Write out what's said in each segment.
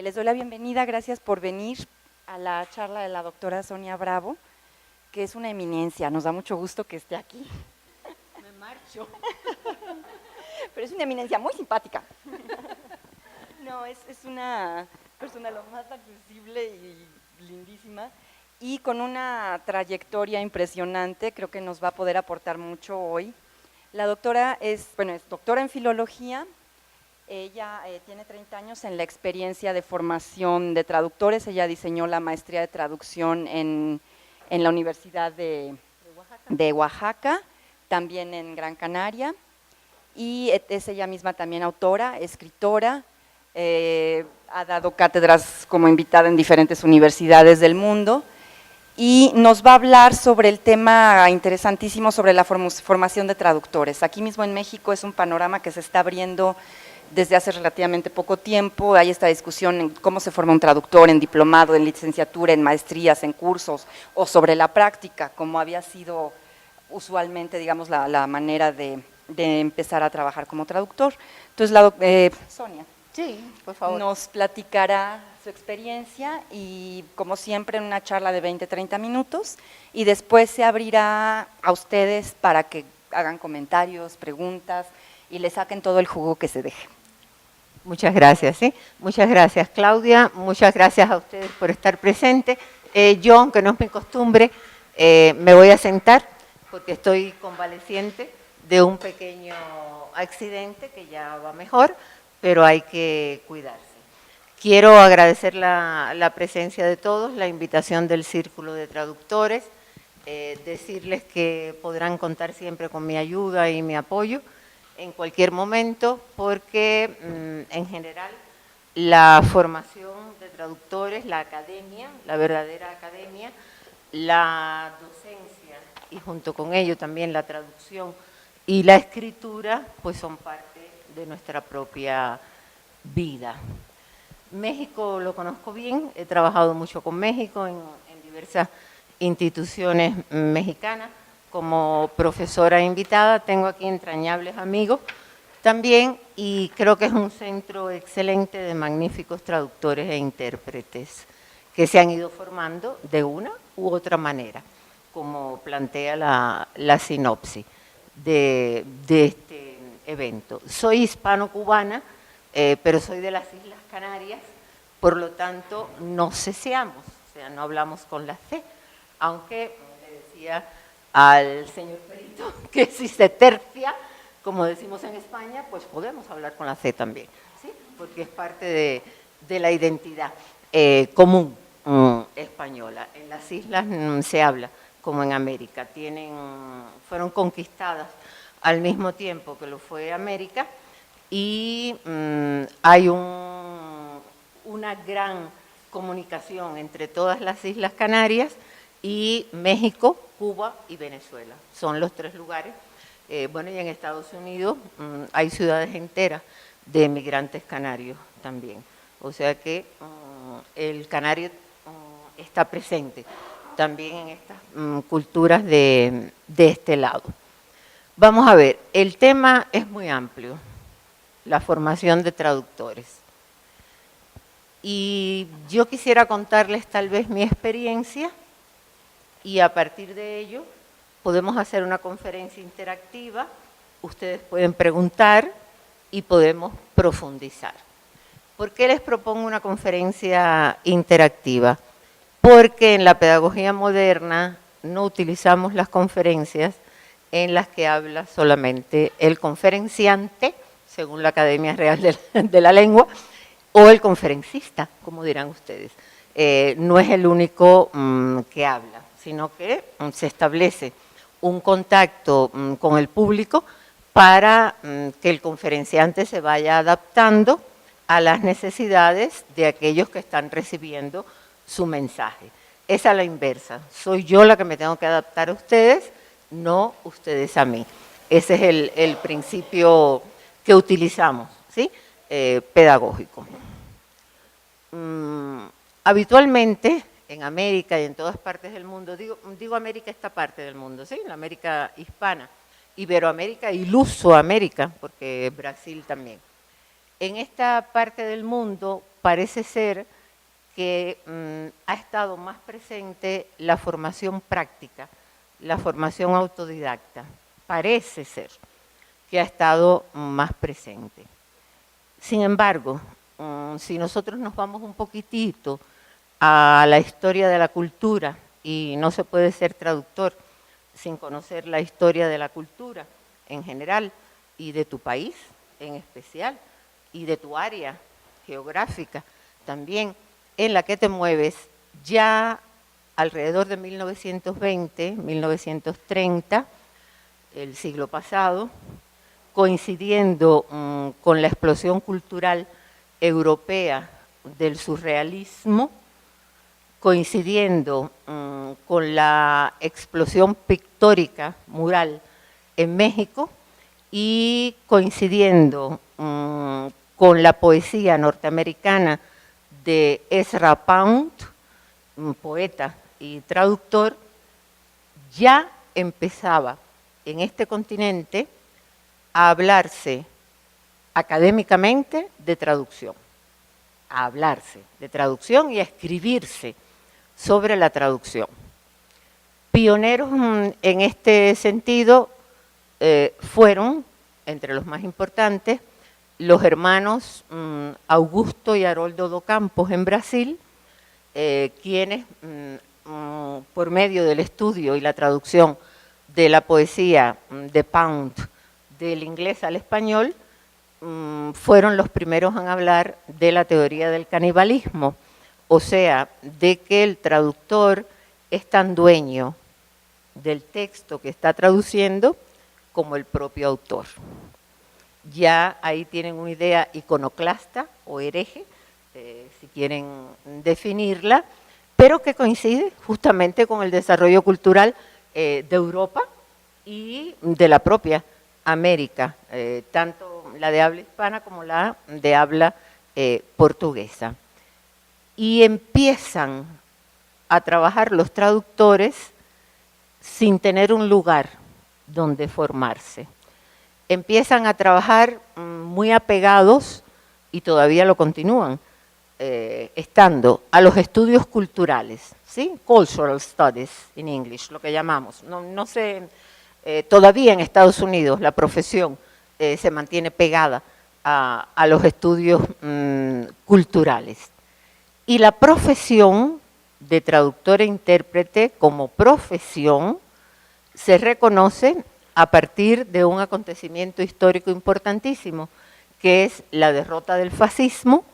Les doy la bienvenida, gracias por venir a la charla de la doctora Sonia Bravo, que es una eminencia, nos da mucho gusto que esté aquí. Me marcho. Pero es una eminencia muy simpática. No, es una persona lo más accesible y lindísima y con una trayectoria impresionante, creo que nos va a poder aportar mucho hoy. La doctora es doctora en filología. Ella tiene 30 años en la experiencia de formación de traductores. Ella diseñó la maestría de traducción en la Universidad de Oaxaca, también en Gran Canaria, y es ella misma también autora, escritora, ha dado cátedras como invitada en diferentes universidades del mundo, y nos va a hablar sobre el tema interesantísimo sobre la formación de traductores. Aquí mismo en México es un panorama que se está abriendo desde hace relativamente poco tiempo. Hay esta discusión en cómo se forma un traductor, en diplomado, en licenciatura, en maestrías, en cursos, o sobre la práctica, como había sido usualmente, digamos, la manera de empezar a trabajar como traductor. Entonces, Sonia, Sí, por favor. nos platicará su experiencia y, como siempre, en una charla de 20-30 minutos, y después se abrirá a ustedes para que hagan comentarios, preguntas y le saquen todo el jugo que se deje. Muchas gracias, ¿sí? Muchas gracias, Claudia. Muchas gracias a ustedes por estar presentes. Yo, aunque no es mi costumbre, me voy a sentar porque estoy convaleciente de un pequeño accidente que ya va mejor, pero hay que cuidarse. Quiero agradecer la presencia de todos, la invitación del Círculo de Traductores, decirles que podrán contar siempre con mi ayuda y mi apoyo en cualquier momento, porque en general la formación de traductores, la academia, la verdadera academia, la docencia y junto con ello también la traducción y la escritura, pues son parte de nuestra propia vida. México lo conozco bien, he trabajado mucho con México en diversas instituciones mexicanas. Como profesora invitada tengo aquí entrañables amigos también y creo que es un centro excelente de magníficos traductores e intérpretes que se han ido formando de una u otra manera, como plantea la sinopsis de este evento. Soy hispano-cubana, pero soy de las Islas Canarias, por lo tanto no ceseamos, o sea, no hablamos con la C, aunque le decía al señor Perito que si se tercia, como decimos en España, pues podemos hablar con la C también, ¿sí? Porque es parte de la identidad común española. En las islas se habla como en América, fueron conquistadas al mismo tiempo que lo fue América y hay una gran comunicación entre todas las Islas Canarias y México, Cuba y Venezuela. Son los tres lugares. Bueno, y en Estados Unidos hay ciudades enteras de migrantes canarios también. O sea que el canario está presente también en estas culturas de este lado. Vamos a ver, el tema es muy amplio, la formación de traductores. Y yo quisiera contarles tal vez mi experiencia y a partir de ello podemos hacer una conferencia interactiva, ustedes pueden preguntar y podemos profundizar. ¿Por qué les propongo una conferencia interactiva? Porque en la pedagogía moderna no utilizamos las conferencias en las que habla solamente el conferenciante, según la Academia Real de la Lengua, o el conferencista, como dirán ustedes. No es el único que habla, sino que se establece un contacto con el público para que el conferenciante se vaya adaptando a las necesidades de aquellos que están recibiendo su mensaje. Es a la inversa, soy yo la que me tengo que adaptar a ustedes, no ustedes a mí. Ese es el principio que utilizamos, ¿sí? Pedagógico. Habitualmente en América y en todas partes del mundo, digo América esta parte del mundo, ¿sí? La América hispana, Iberoamérica y Lusoamérica, porque Brasil también. En esta parte del mundo parece ser que ha estado más presente la formación práctica, la formación autodidacta. Parece ser que ha estado más presente. Sin embargo, si nosotros nos vamos un poquitito a la historia de la cultura, y no se puede ser traductor sin conocer la historia de la cultura en general y de tu país en especial y de tu área geográfica también en la que te mueves, ya alrededor de 1920, 1930, el siglo pasado, coincidiendo con la explosión cultural europea del surrealismo, coincidiendo con la explosión pictórica mural en México y coincidiendo con la poesía norteamericana de Ezra Pound, un poeta y traductor, ya empezaba en este continente a hablarse académicamente de traducción, a hablarse de traducción y a escribirse sobre la traducción. Pioneros en este sentido fueron, entre los más importantes, los hermanos Augusto y Haroldo do Campos en Brasil, quienes por medio del estudio y la traducción de la poesía de Pound del inglés al español, fueron los primeros en hablar de la teoría del canibalismo, o sea, de que el traductor es tan dueño del texto que está traduciendo como el propio autor. Ya ahí tienen una idea iconoclasta o hereje, si quieren definirla, pero que coincide justamente con el desarrollo cultural de Europa y de la propia América, tanto la de habla hispana como la de habla portuguesa. Y empiezan a trabajar los traductores sin tener un lugar donde formarse. Empiezan a trabajar muy apegados, y todavía lo continúan, estando a los estudios culturales, ¿sí? Cultural Studies in English, lo que llamamos. No sé, todavía en Estados Unidos la profesión se mantiene pegada a los estudios culturales. Y la profesión de traductor e intérprete como profesión se reconoce a partir de un acontecimiento histórico importantísimo, que es la derrota del fascismo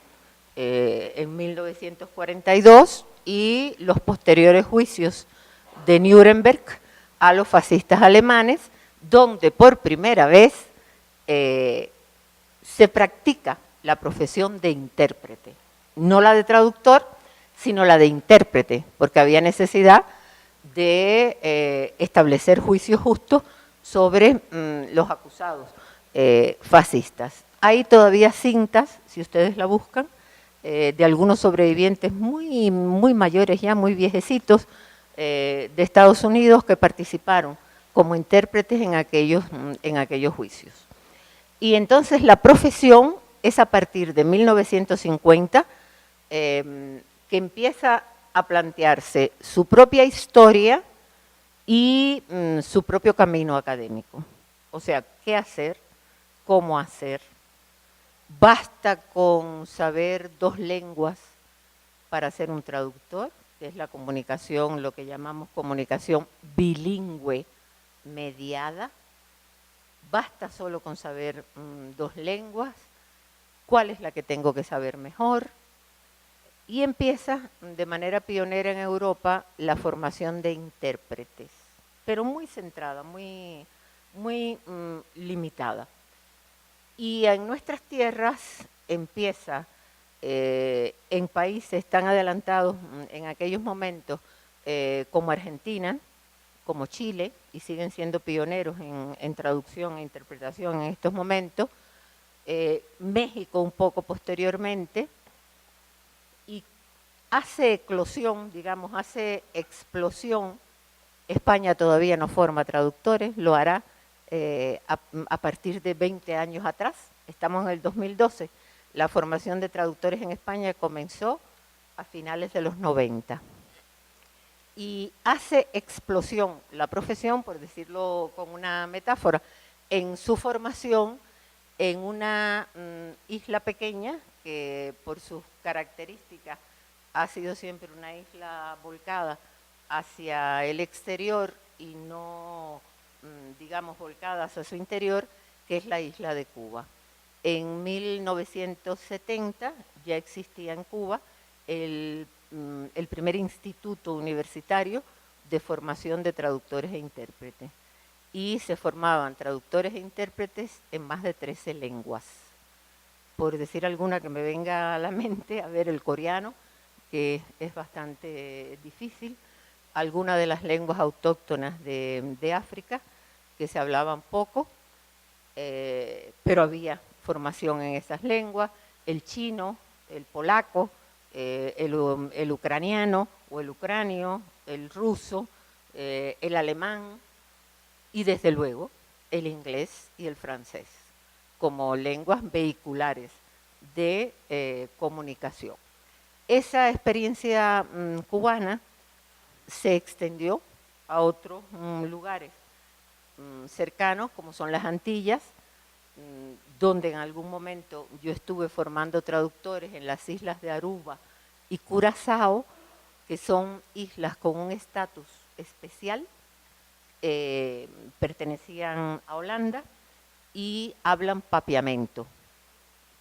en 1942 y los posteriores juicios de Nuremberg a los fascistas alemanes, donde por primera vez se practica la profesión de intérprete, no la de traductor, sino la de intérprete, porque había necesidad de establecer juicios justos sobre los acusados fascistas. Hay todavía cintas, si ustedes la buscan, de algunos sobrevivientes muy mayores ya, muy viejecitos, de Estados Unidos que participaron como intérpretes en aquellos juicios. Y entonces la profesión es a partir de 1950 que empieza a plantearse su propia historia y su propio camino académico. O sea, ¿qué hacer? ¿Cómo hacer? ¿Basta con saber 2 lenguas para ser un traductor? Que es la comunicación, lo que llamamos comunicación bilingüe mediada. ¿Basta solo con saber 2 lenguas? ¿Cuál es la que tengo que saber mejor? Y empieza de manera pionera en Europa la formación de intérpretes, pero muy centrada, muy limitada. Y en nuestras tierras empieza, en países tan adelantados en aquellos momentos como Argentina, como Chile, y siguen siendo pioneros en traducción e interpretación en estos momentos, México un poco posteriormente, y hace eclosión, digamos, hace explosión. España todavía no forma traductores, lo hará a partir de 20 años atrás, estamos en el 2012, La formación de traductores en España comenzó a finales de los 90 y hace explosión la profesión, por decirlo con una metáfora, en su formación en una isla pequeña que por sus características ha sido siempre una isla volcada hacia el exterior y no, digamos, volcada hacia su interior, que es la isla de Cuba. En 1970 ya existía en Cuba el primer instituto universitario de formación de traductores e intérpretes. Y se formaban traductores e intérpretes en más de 13 lenguas. Por decir alguna que me venga a la mente, a ver, el coreano, que es bastante difícil, algunas de las lenguas autóctonas de África, que se hablaban poco, pero había formación en esas lenguas, el chino, el polaco, el ucraniano o el ucranio, el ruso, el alemán y desde luego el inglés y el francés como lenguas vehiculares de comunicación. Esa experiencia cubana se extendió a otros lugares cercanos, como son las Antillas, donde en algún momento yo estuve formando traductores en las islas de Aruba y Curazao, que son islas con un estatus especial, pertenecían a Holanda y hablan papiamento,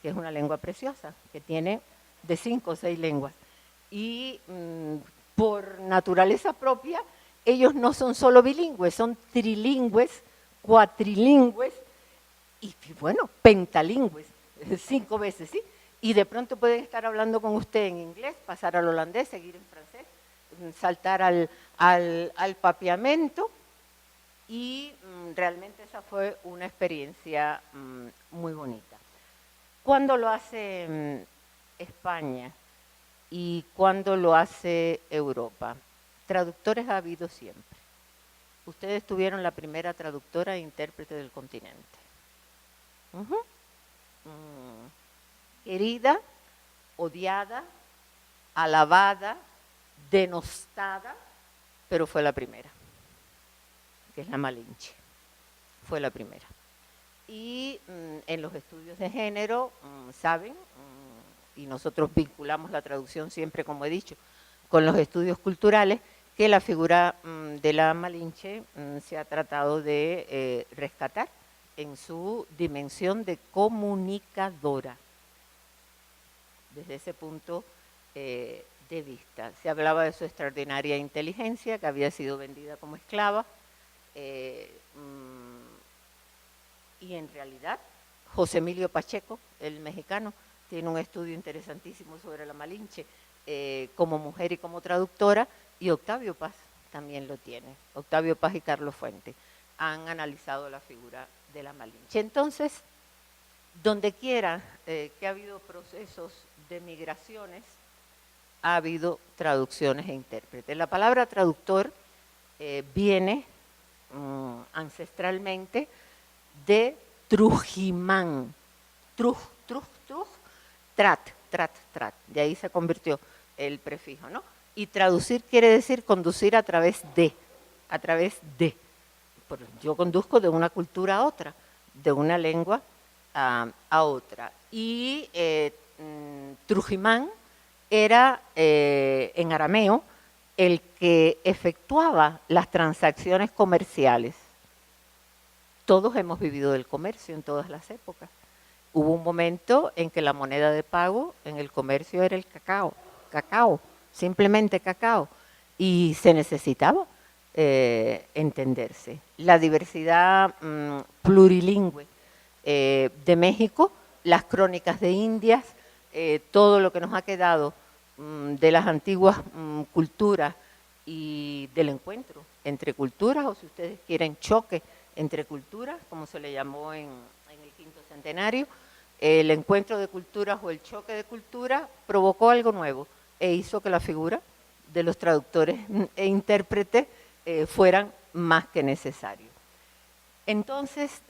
que es una lengua preciosa, que tiene de 5 o 6 lenguas. Y por naturaleza propia, ellos no son solo bilingües, son trilingües, cuatrilingües y bueno, pentalingües, 5 veces, ¿sí? Y de pronto pueden estar hablando con usted en inglés, pasar al holandés, seguir en francés, saltar al papiamento, y realmente esa fue una experiencia muy bonita. ¿Cuándo lo hace España y cuándo lo hace Europa? Traductores ha habido siempre. Ustedes tuvieron la primera traductora e intérprete del continente. Querida, odiada, alabada, denostada, pero fue la primera, que es la Malinche. Fue la primera. Y en los estudios de género, saben, y nosotros vinculamos la traducción siempre, como he dicho, con los estudios culturales, que la figura de la Malinche se ha tratado de rescatar en su dimensión de comunicadora. Desde ese punto de vista. Se hablaba de su extraordinaria inteligencia, que había sido vendida como esclava, y en realidad José Emilio Pacheco, el mexicano, tiene un estudio interesantísimo sobre la Malinche como mujer y como traductora, y Octavio Paz también lo tiene. Octavio Paz y Carlos Fuente han analizado la figura de la Malinche. Entonces, donde quiera que ha habido procesos de migraciones, ha habido traducciones e intérpretes. La palabra traductor viene ancestralmente de Trujimán, trat, de ahí se convirtió el prefijo, ¿no? Y traducir quiere decir conducir a través de. Yo conduzco de una cultura a otra, de una lengua a otra. Y Trujimán era en arameo el que efectuaba las transacciones comerciales. Todos hemos vivido del comercio en todas las épocas. Hubo un momento en que la moneda de pago en el comercio era el cacao, simplemente cacao, y se necesitaba entenderse. La diversidad plurilingüe de México, las crónicas de Indias, todo lo que nos ha quedado de las antiguas culturas y del encuentro entre culturas, o si ustedes quieren choque entre culturas, como se le llamó en el quinto centenario, el encuentro de culturas o el choque de culturas provocó algo nuevo e hizo que la figura de los traductores e intérpretes fueran más que necesarios. Entonces,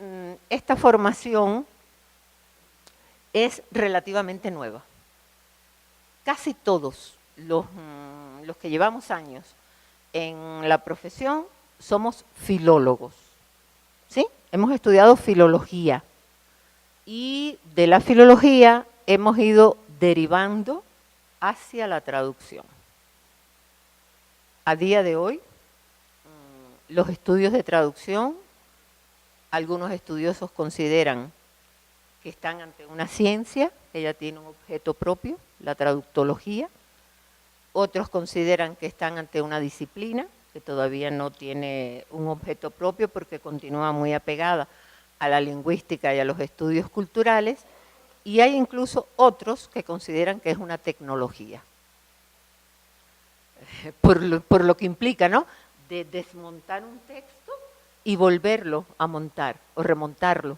esta formación es relativamente nueva. Casi todos los que llevamos años en la profesión somos filólogos, ¿sí? Hemos estudiado filología y de la filología hemos ido derivando hacia la traducción. A día de hoy, los estudios de traducción, algunos estudiosos consideran que están ante una ciencia, ella tiene un objeto propio, la traductología. Otros consideran que están ante una disciplina, que todavía no tiene un objeto propio porque continúa muy apegada a la lingüística y a los estudios culturales. Y hay incluso otros que consideran que es una tecnología, por lo que implica, ¿no?, de desmontar un texto y volverlo a montar, o remontarlo,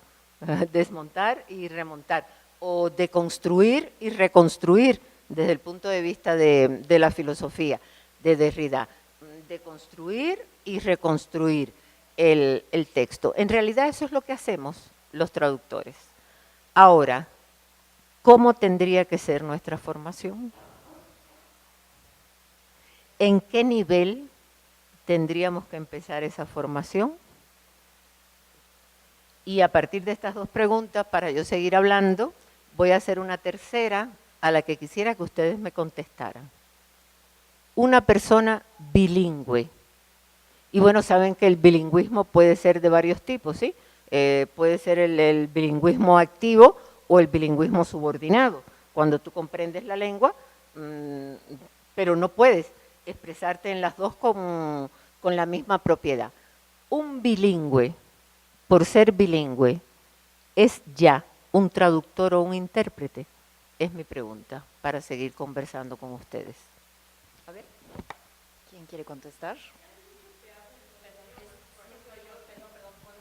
desmontar y remontar, o deconstruir y reconstruir desde el punto de vista de la filosofía de Derrida, deconstruir y reconstruir el texto. En realidad eso es lo que hacemos los traductores. Ahora, ¿cómo tendría que ser nuestra formación? ¿En qué nivel tendríamos que empezar esa formación? Y a partir de estas dos preguntas, para yo seguir hablando, voy a hacer una tercera a la que quisiera que ustedes me contestaran. Una persona bilingüe. Y bueno, saben que el bilingüismo puede ser de varios tipos, ¿sí? Puede ser el bilingüismo activo o el bilingüismo subordinado, cuando tú comprendes la lengua, pero no puedes expresarte en las dos con la misma propiedad. Un bilingüe, por ser bilingüe, ¿es ya un traductor o un intérprete? Es mi pregunta, para seguir conversando con ustedes. A ver, ¿quién quiere contestar?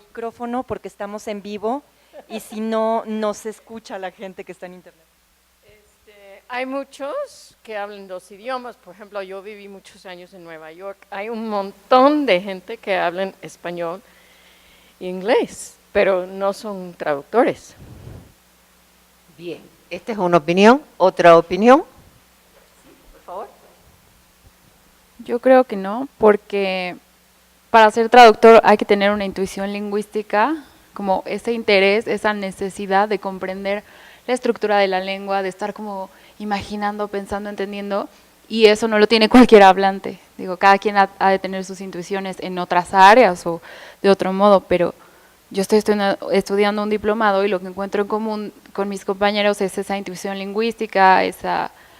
Micrófono, porque estamos en vivo y si no, no se escucha a la gente que está en internet. Hay muchos que hablan dos idiomas. Por ejemplo, yo viví muchos años en Nueva York. Hay un montón de gente que hablan español e inglés, pero no son traductores. Bien, esta es una opinión. ¿Otra opinión? Sí, por favor. Yo creo que no, porque para ser traductor hay que tener una intuición lingüística, como ese interés, esa necesidad de comprender la estructura de la lengua, de estar como imaginando, pensando, entendiendo, y eso no lo tiene cualquier hablante. Digo, cada quien ha de tener sus intuiciones en otras áreas o de otro modo, pero yo estoy estudiando un diplomado y lo que encuentro en común con mis compañeros es esa intuición lingüística,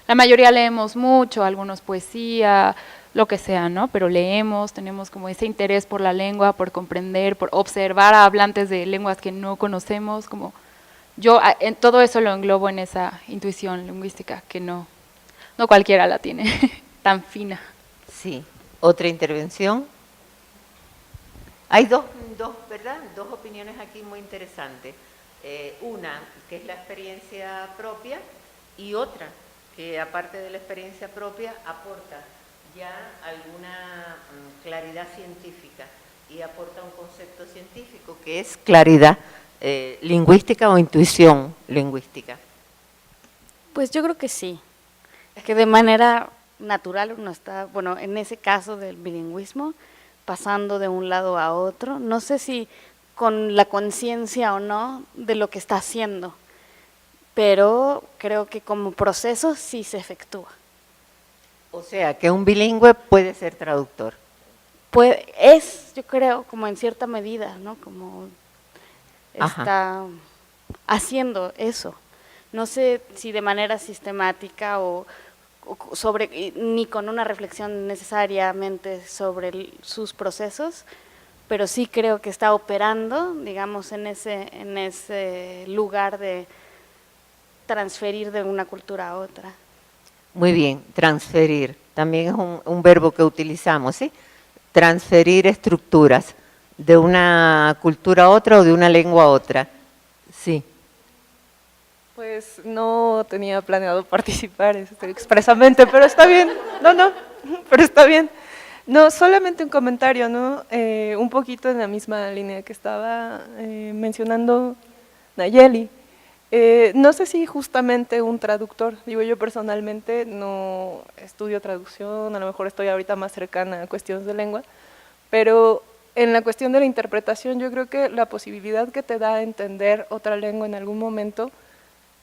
la mayoría leemos mucho, algunos poesía, lo que sea, ¿no? Pero leemos, tenemos como ese interés por la lengua, por comprender, por observar a hablantes de lenguas que no conocemos, como yo en todo eso lo englobo en esa intuición lingüística que no cualquiera la tiene tan fina. Sí, otra intervención. Hay dos, ¿verdad? Dos opiniones aquí muy interesantes. Una, que es la experiencia propia, y otra, que aparte de la experiencia propia, aporta ya alguna claridad científica y aporta un concepto científico que es claridad lingüística o intuición lingüística. Pues yo creo que sí, que de manera natural uno está, bueno, en ese caso del bilingüismo, pasando de un lado a otro, no sé si con la conciencia o no de lo que está haciendo, pero creo que como proceso sí se efectúa. O sea, que un bilingüe puede ser traductor. Yo creo, como en cierta medida, ¿no? Como está haciendo eso. No sé si de manera sistemática o ni con una reflexión necesariamente sobre sus procesos, pero sí creo que está operando, digamos, en ese lugar de transferir de una cultura a otra. Muy bien, transferir, también es un verbo que utilizamos, ¿sí? Transferir estructuras de una cultura a otra o de una lengua a otra. Sí. Pues no tenía planeado participar expresamente, pero está bien, pero está bien. No, solamente un comentario, ¿no? Un poquito en la misma línea que estaba mencionando Nayeli. No sé si justamente un traductor, digo yo personalmente no estudio traducción, a lo mejor estoy ahorita más cercana a cuestiones de lengua, pero en la cuestión de la interpretación yo creo que la posibilidad que te da entender otra lengua en algún momento,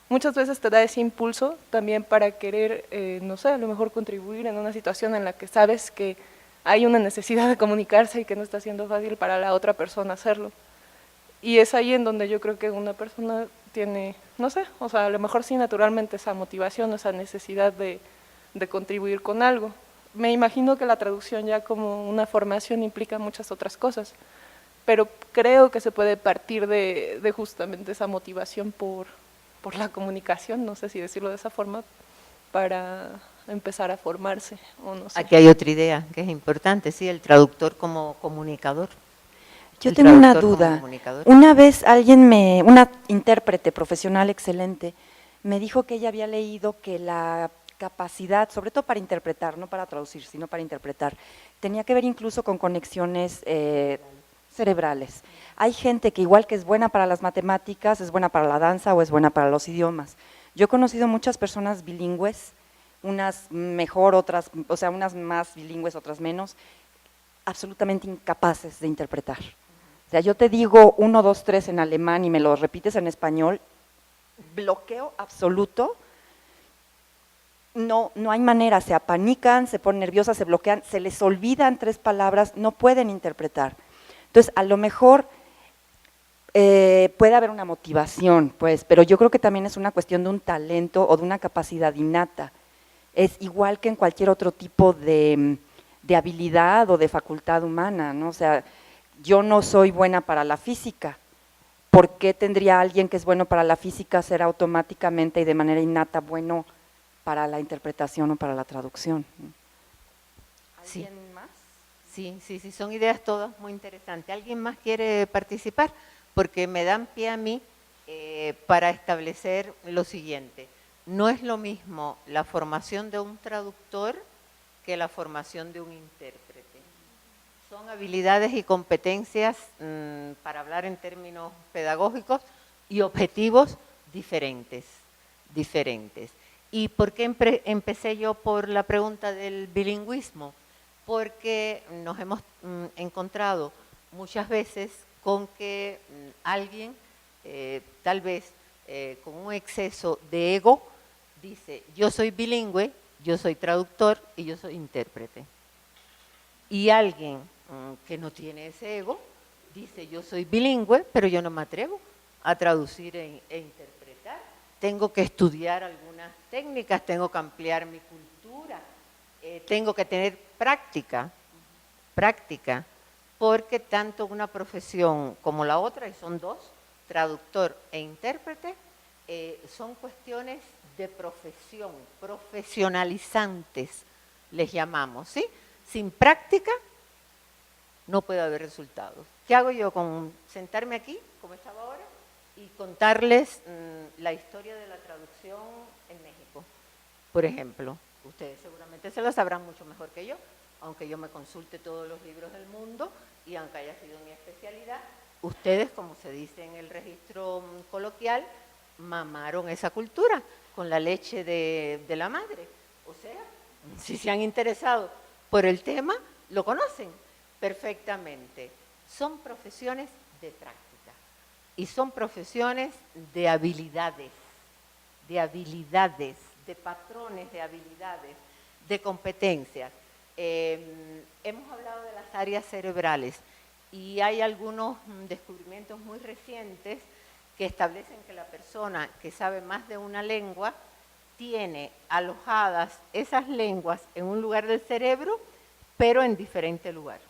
muchas veces te da ese impulso también para querer, no sé, a lo mejor contribuir en una situación en la que sabes que hay una necesidad de comunicarse y que no está siendo fácil para la otra persona hacerlo. Y es ahí en donde yo creo que una persona tiene, no sé, o sea, a lo mejor sí naturalmente esa motivación, esa necesidad de contribuir con algo. Me imagino que la traducción ya como una formación implica muchas otras cosas, pero creo que se puede partir de justamente esa motivación por la comunicación, no sé si decirlo de esa forma, para empezar a formarse, o no sé. Aquí hay otra idea que es importante, sí, el traductor como comunicador. Yo El tengo una traductor como duda. comunicador. Una vez una intérprete profesional excelente, me dijo que ella había leído que la capacidad, sobre todo para interpretar, no para traducir, sino para interpretar, tenía que ver incluso con conexiones cerebrales. Hay gente que igual que es buena para las matemáticas, es buena para la danza o es buena para los idiomas. Yo he conocido muchas personas bilingües, unas mejor, otras, o sea, unas más bilingües, otras menos, absolutamente incapaces de interpretar. O sea, yo te digo 1, 2, 3 en alemán y me lo repites en español, bloqueo absoluto, no hay manera, se apanican, se ponen nerviosas, se bloquean, se les olvidan 3 palabras, no pueden interpretar. Entonces, a lo mejor puede haber una motivación, pues, pero yo creo que también es una cuestión de un talento o de una capacidad innata. Es igual que en cualquier otro tipo de habilidad o de facultad humana, ¿no? O sea, yo no soy buena para la física. ¿Por qué tendría alguien que es bueno para la física ser automáticamente y de manera innata bueno para la interpretación o para la traducción? Sí. ¿Alguien más? Sí, son ideas todas muy interesantes. ¿Alguien más quiere participar? Porque me dan pie a mí para establecer lo siguiente. No es lo mismo la formación de un traductor que la formación de un intérprete. Son habilidades y competencias, para hablar en términos pedagógicos, y objetivos diferentes. ¿Y por qué empecé yo por la pregunta del bilingüismo? Porque nos hemos encontrado muchas veces con que alguien, tal vez con un exceso de ego, dice, yo soy bilingüe, yo soy traductor y yo soy intérprete. Y alguien que no tiene ese ego, dice, yo soy bilingüe, pero yo no me atrevo a traducir e interpretar. Tengo que estudiar algunas técnicas, tengo que ampliar mi cultura, tengo que tener práctica, porque tanto una profesión como la otra, y son dos, traductor e intérprete, son cuestiones de profesión, profesionalizantes, les llamamos, ¿sí? Sin práctica no puede haber resultados. ¿Qué hago yo con sentarme aquí, como estaba ahora, y contarles la historia de la traducción en México? Por ejemplo, ustedes seguramente se lo sabrán mucho mejor que yo, aunque yo me consulte todos los libros del mundo y aunque haya sido mi especialidad, ustedes, como se dice en el registro coloquial, mamaron esa cultura con la leche de la madre. O sea, si se han interesado por el tema, lo conocen perfectamente. Son profesiones de práctica y son profesiones de habilidades, de patrones de habilidades, de competencias. Hemos hablado de las áreas cerebrales y hay algunos descubrimientos muy recientes que establecen que la persona que sabe más de una lengua tiene alojadas esas lenguas en un lugar del cerebro, pero en diferente lugar.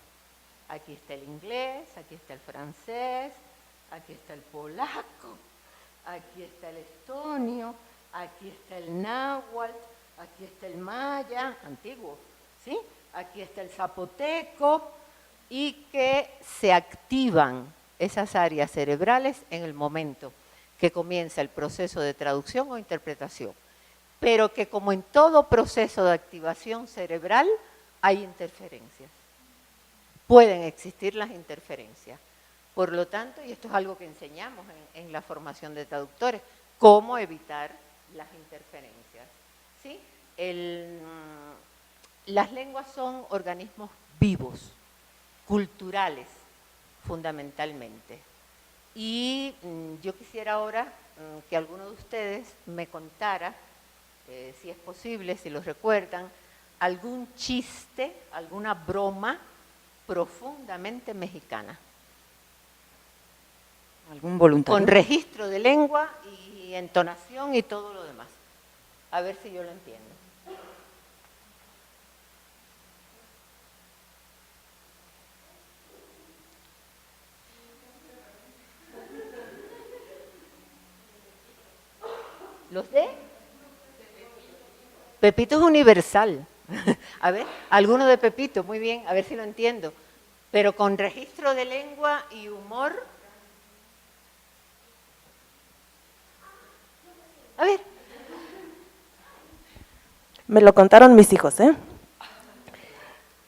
Aquí está el inglés, aquí está el francés, aquí está el polaco, aquí está el estonio, aquí está el náhuatl, aquí está el maya, antiguo, ¿sí? Aquí está el zapoteco, y que se activan esas áreas cerebrales en el momento que comienza el proceso de traducción o interpretación. Pero que como en todo proceso de activación cerebral hay interferencias. Pueden existir las interferencias. Por lo tanto, y esto es algo que enseñamos en la formación de traductores, cómo evitar las interferencias. ¿Sí? Las lenguas son organismos vivos, culturales, fundamentalmente. Y yo quisiera ahora que alguno de ustedes me contara, si es posible, si lo recuerdan, algún chiste, alguna broma profundamente mexicana. ¿Algún voluntario? Con registro de lengua y entonación y todo lo demás. A ver si yo lo entiendo. ¿Los de? Pepito es universal. A ver, alguno de Pepito, muy bien, a ver si lo entiendo. Pero con registro de lengua y humor. A ver. Me lo contaron mis hijos, ¿eh?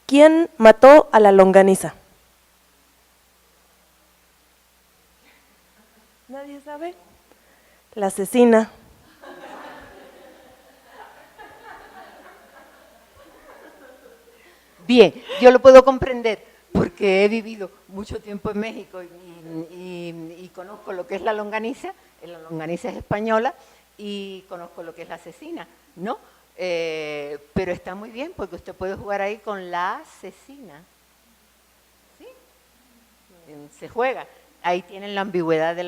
¿Quién mató a la longaniza? ¿Nadie sabe? La asesina. Bien, yo lo puedo comprender porque he vivido mucho tiempo en México y conozco lo que es la longaniza es española y conozco lo que es la cecina, ¿no? Pero está muy bien porque usted puede jugar ahí con la cecina, ¿sí? Se juega. Ahí tienen la ambigüedad de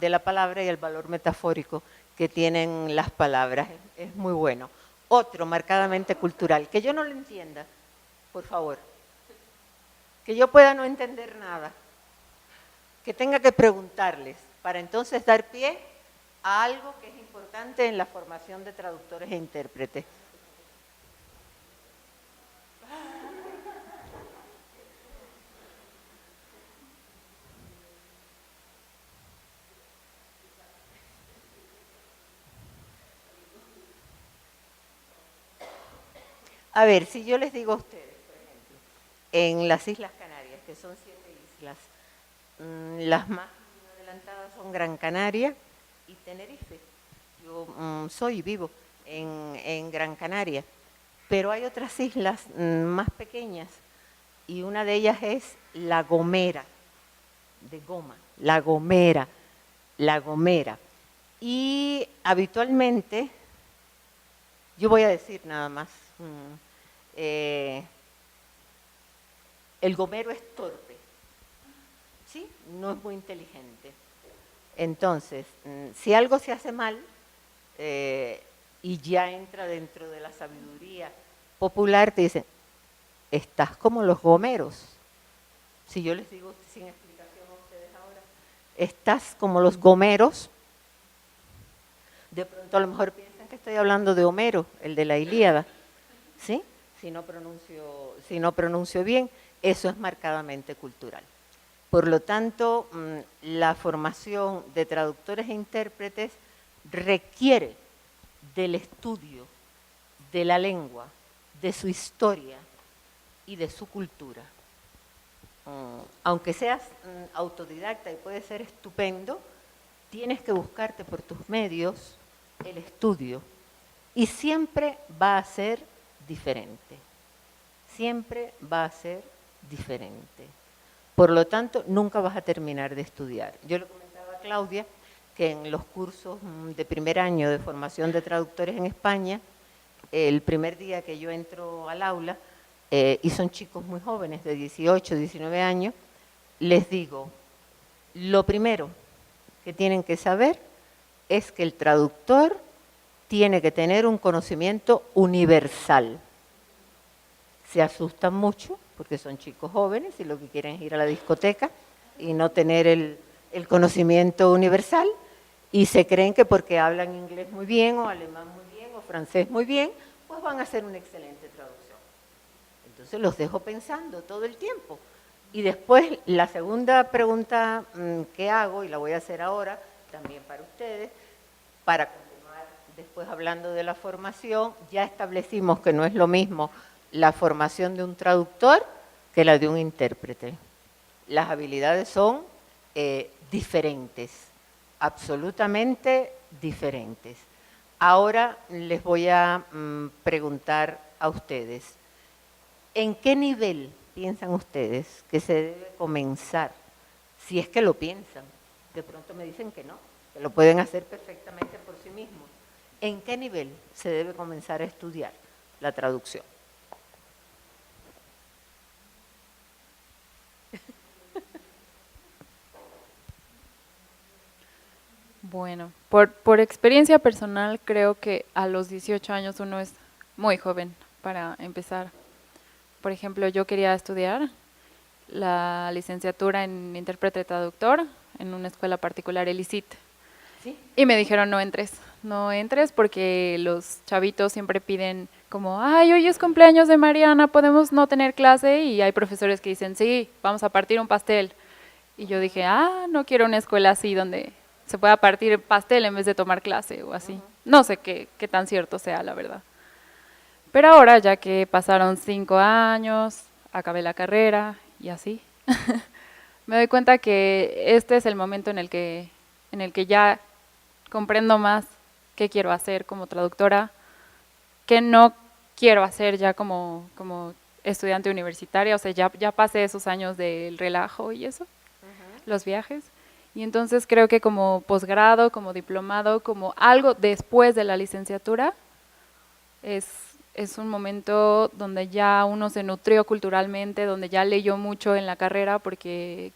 la palabra y el valor metafórico que tienen las palabras, es muy bueno. Otro marcadamente cultural, que yo no lo entienda, por favor, que yo pueda no entender nada, que tenga que preguntarles para entonces dar pie a algo que es importante en la formación de traductores e intérpretes. A ver, si yo les digo a ustedes, por ejemplo, en las Islas Canarias, que son 7 islas, las más adelantadas son Gran Canaria y Tenerife. Yo soy y vivo en Gran Canaria, pero hay otras islas más pequeñas y una de ellas es La Gomera, de goma, La Gomera. Y habitualmente, yo voy a decir nada más, el gomero es torpe, ¿sí? No es muy inteligente. Entonces, si algo se hace mal y ya entra dentro de la sabiduría popular, te dicen, estás como los gomeros. Si yo les digo sin explicación a ustedes ahora, estás como los gomeros, de pronto a lo mejor piensan que estoy hablando de Homero, el de la Ilíada, ¿sí? Si no pronuncio bien, eso es marcadamente cultural. Por lo tanto, la formación de traductores e intérpretes requiere del estudio de la lengua, de su historia y de su cultura. Aunque seas autodidacta y puede ser estupendo, tienes que buscarte por tus medios el estudio y siempre va a ser diferente. Siempre va a ser diferente. Por lo tanto, nunca vas a terminar de estudiar. Yo le comentaba a Claudia que en los cursos de primer año de formación de traductores en España, el primer día que yo entro al aula, y son chicos muy jóvenes, de 18, 19 años, les digo, lo primero que tienen que saber es que el traductor tiene que tener un conocimiento universal. Se asustan mucho porque son chicos jóvenes y lo que quieren es ir a la discoteca y no tener el conocimiento universal y se creen que porque hablan inglés muy bien o alemán muy bien o francés muy bien, pues van a hacer una excelente traducción. Entonces los dejo pensando todo el tiempo. Y después la segunda pregunta que hago, y la voy a hacer ahora también para ustedes, para continuar después hablando de la formación, ya establecimos que no es lo mismo la formación de un traductor que la de un intérprete. Las habilidades son diferentes, absolutamente diferentes. Ahora les voy a preguntar a ustedes, ¿en qué nivel piensan ustedes que se debe comenzar? Si es que lo piensan, de pronto me dicen que no, que lo pueden hacer perfectamente por sí mismos. ¿En qué nivel se debe comenzar a estudiar la traducción? Bueno, por experiencia personal creo que a los 18 años uno es muy joven para empezar. Por ejemplo, yo quería estudiar la licenciatura en intérprete traductor en una escuela particular, el ICIT. ¿Sí? Y me dijeron, no entres porque los chavitos siempre piden como, ay, hoy es cumpleaños de Mariana, podemos no tener clase, y hay profesores que dicen, sí, vamos a partir un pastel. Y yo dije, no quiero una escuela así donde se pueda partir pastel en vez de tomar clase o así. No sé qué tan cierto sea, la verdad. Pero ahora, ya que pasaron 5 años, acabé la carrera y así, me doy cuenta que este es el momento en el que ya comprendo más qué quiero hacer como traductora, qué no quiero hacer ya como estudiante universitaria. O sea, ya pasé esos años del relajo y eso, los viajes. Y entonces creo que como posgrado, como diplomado, como algo después de la licenciatura, es un momento donde ya uno se nutrió culturalmente, donde ya leyó mucho en la carrera, porque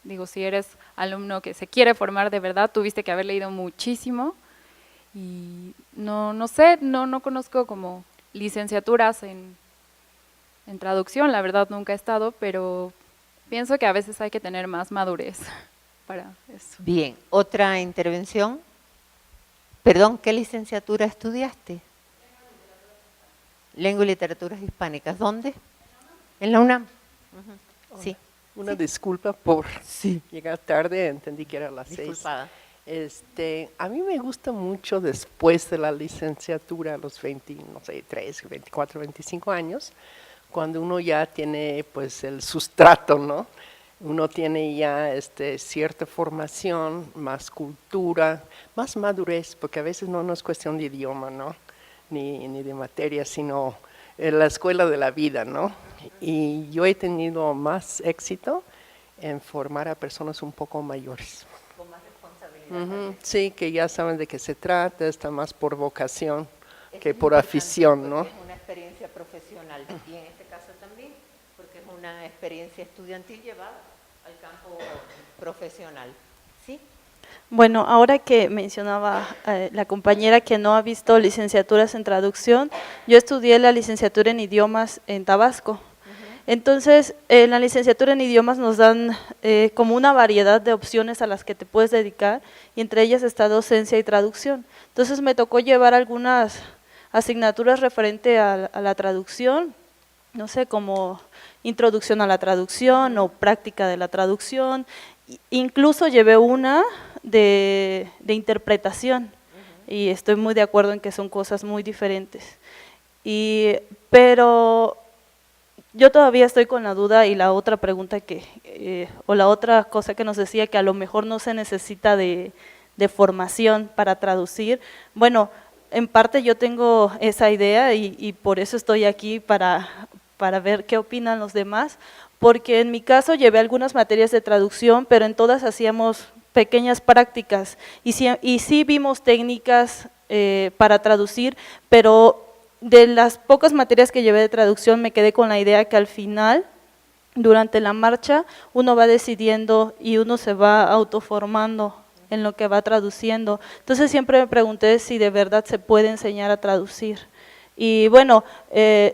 digo, si eres alumno que se quiere formar de verdad, tuviste que haber leído muchísimo. Y no sé, no conozco como licenciaturas en traducción, la verdad nunca he estado, pero pienso que a veces hay que tener más madurez para eso. Bien, otra intervención. Perdón, ¿qué licenciatura estudiaste? Lengua y literaturas hispánicas. ¿Dónde? En la UNAM. Sí. Una disculpa por llegar tarde, entendí que era las 6. Disculpada. A mí me gusta mucho después de la licenciatura, a los 23, 24, 25 años, cuando uno ya tiene pues el sustrato, ¿no? Uno tiene ya cierta formación, más cultura, más madurez, porque a veces no es cuestión de idioma, ¿no? Ni de materia, sino la escuela de la vida, ¿no? Y yo he tenido más éxito en formar a personas un poco mayores. Con más responsabilidad. Sí, que ya saben de qué se trata, está más por vocación que por afición, ¿no? Es una experiencia profesional y en este caso también, porque es una experiencia estudiantil llevada al campo profesional. ¿Sí? Bueno, ahora que mencionaba la compañera que no ha visto licenciaturas en traducción, yo estudié la licenciatura en idiomas en Tabasco. Entonces, en la licenciatura en idiomas nos dan como una variedad de opciones a las que te puedes dedicar, y entre ellas está docencia y traducción. Entonces, me tocó llevar algunas asignaturas referente a la traducción, no sé, como introducción a la traducción o práctica de la traducción. Incluso llevé una de interpretación, y estoy muy de acuerdo en que son cosas muy diferentes. Pero yo todavía estoy con la duda, y la otra pregunta o la otra cosa que nos decía, que a lo mejor no se necesita de formación para traducir. Bueno, en parte yo tengo esa idea y por eso estoy aquí para ver qué opinan los demás, porque en mi caso llevé algunas materias de traducción, pero en todas hacíamos pequeñas prácticas y sí vimos técnicas para traducir, pero de las pocas materias que llevé de traducción me quedé con la idea que al final, durante la marcha, uno va decidiendo y uno se va autoformando en lo que va traduciendo. Entonces siempre me pregunté si de verdad se puede enseñar a traducir. Y bueno,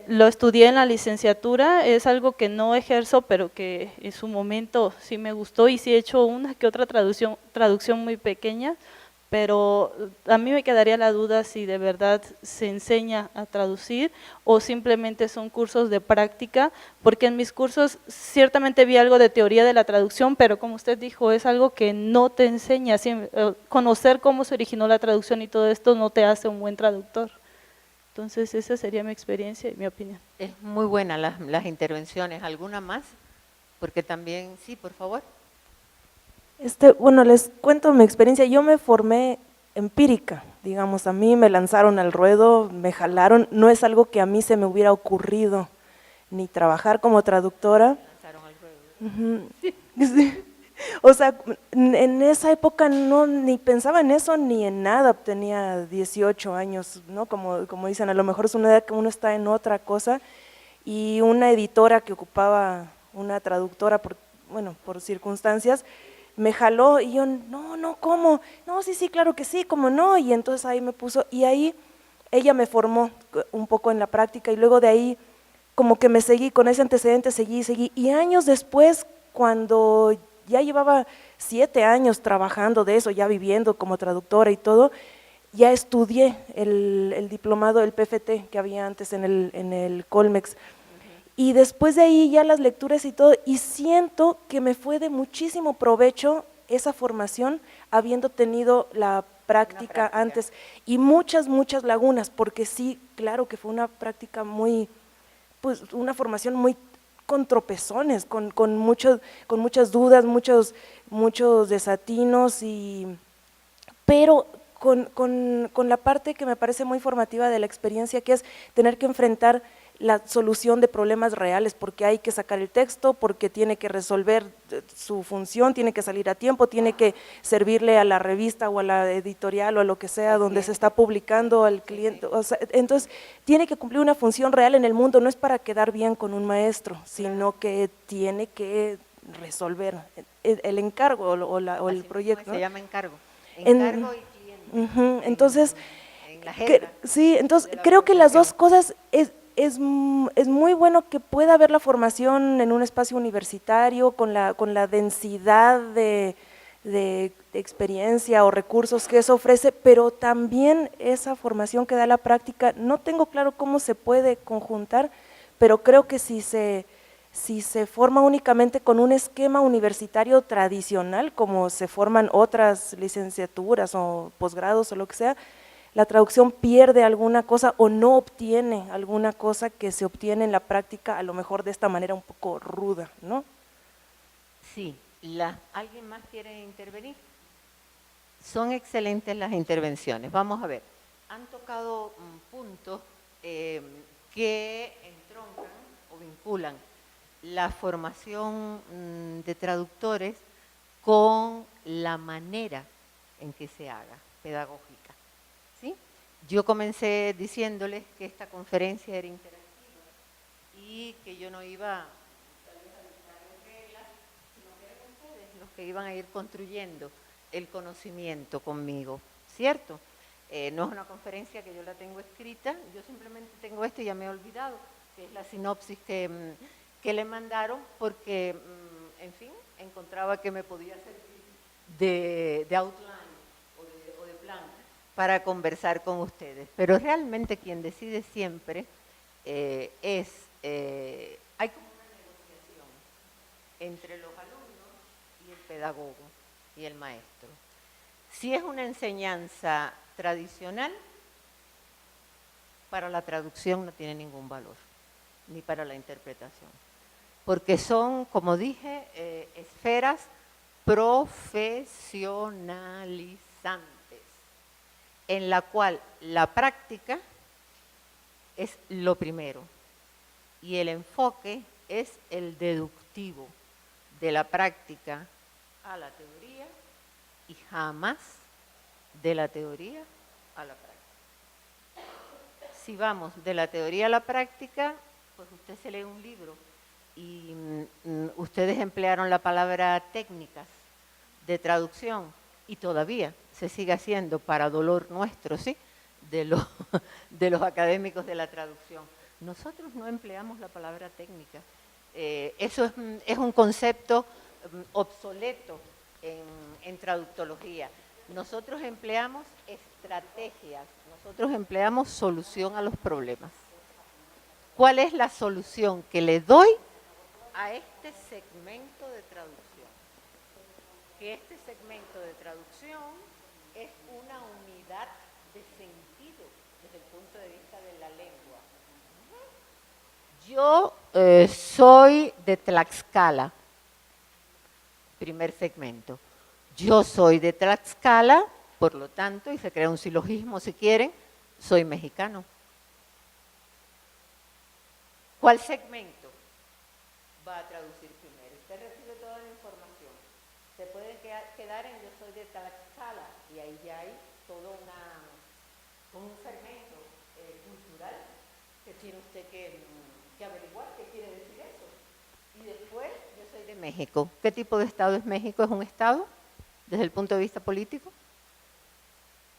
lo estudié en la licenciatura, es algo que no ejerzo, pero que en su momento sí me gustó, y sí he hecho una que otra traducción muy pequeña, pero a mí me quedaría la duda si de verdad se enseña a traducir o simplemente son cursos de práctica, porque en mis cursos ciertamente vi algo de teoría de la traducción, pero como usted dijo, es algo que no te enseña. Conocer cómo se originó la traducción y todo esto no te hace un buen traductor. Entonces esa sería mi experiencia y mi opinión. Es muy buena las intervenciones. ¿Alguna más? Porque también, sí, por favor. Bueno, les cuento mi experiencia. Yo me formé empírica, digamos, a mí me lanzaron al ruedo, me jalaron, no es algo que a mí se me hubiera ocurrido, ni trabajar como traductora. Ujú. Sí. O sea, en esa época no ni pensaba en eso ni en nada, tenía 18 años, ¿no? Como dicen, a lo mejor es una edad que uno está en otra cosa, y una editora que ocupaba una traductora por circunstancias, me jaló y yo, no, ¿cómo? No, sí, claro que sí, ¿cómo no? Y entonces ahí me puso, y ahí ella me formó un poco en la práctica, y luego de ahí como que me seguí, con ese antecedente seguí, y años después, cuando ya llevaba 7 años trabajando de eso, ya viviendo como traductora y todo, ya estudié el diplomado, el PFT que había antes en el Colmex, y después de ahí ya las lecturas y todo, y siento que me fue de muchísimo provecho esa formación, habiendo tenido la práctica antes, y muchas lagunas, porque sí, claro que fue una práctica muy, pues una formación muy con tropezones, con muchas dudas, muchos desatinos, pero con la parte que me parece muy formativa de la experiencia, que es tener que enfrentar la solución de problemas reales, porque hay que sacar el texto, porque tiene que resolver su función, tiene que salir a tiempo, tiene que servirle a la revista o a la editorial o a lo que sea donde se está publicando al cliente, o sea, entonces tiene que cumplir una función real en el mundo, no es para quedar bien con un maestro, sino que tiene que resolver el encargo o el proyecto, ¿no? Se llama encargo. Encargo y cliente. Entonces, en la jerga. sí, entonces creo que las dos cosas es muy bueno que pueda haber la formación en un espacio universitario con la densidad de experiencia o recursos que eso ofrece, pero también esa formación que da la práctica, no tengo claro cómo se puede conjuntar, pero creo que si se forma únicamente con un esquema universitario tradicional, como se forman otras licenciaturas o posgrados o lo que sea, la traducción pierde alguna cosa o no obtiene alguna cosa que se obtiene en la práctica, a lo mejor de esta manera un poco ruda, ¿no? Sí, ¿alguien más quiere intervenir? Son excelentes las intervenciones. Vamos a ver, han tocado puntos que entroncan o vinculan la formación de traductores con la manera en que se haga pedagógica. ¿Sí? Yo comencé diciéndoles que esta conferencia era interactiva y que yo no iba tal vez a dictar reglas, sino que eran ustedes los que iban a ir construyendo el conocimiento conmigo, ¿cierto? No es una conferencia que yo la tengo escrita, yo simplemente tengo esto y ya me he olvidado, que es la sinopsis que le mandaron porque, en fin, encontraba que me podía servir de outline o de plan para conversar con ustedes. Pero realmente quien decide siempre hay como una negociación entre los alumnos y el pedagogo y el maestro. Si es una enseñanza tradicional, para la traducción no tiene ningún valor, ni para la interpretación, porque son, como dije, esferas profesionalizantes, en la cual la práctica es lo primero y el enfoque es el deductivo de la práctica a la teoría y jamás de la teoría a la práctica. Si vamos de la teoría a la práctica, pues usted se lee un libro y ustedes emplearon la palabra técnicas de traducción y todavía se sigue haciendo para dolor nuestro, ¿sí?, de los académicos de la traducción. Nosotros no empleamos la palabra técnica. Eso es un concepto obsoleto en traductología. Nosotros empleamos estrategias, nosotros empleamos solución a los problemas. ¿Cuál es la solución que le doy a este segmento de traducción? Que este segmento de traducción es una unidad de sentido desde el punto de vista de la lengua. Yo soy de Tlaxcala, primer segmento. Yo soy de Tlaxcala Por lo tanto, y se crea un silogismo si quieren, soy mexicano. ¿Cuál segmento va a traducir primero? Usted recibe toda la información. Se puede quedar en yo soy de Tlaxcala y ahí ya hay todo un segmento cultural que tiene usted que averiguar qué quiere decir eso. Y después yo soy de México. ¿Qué tipo de estado es México? ¿Es un estado desde el punto de vista político?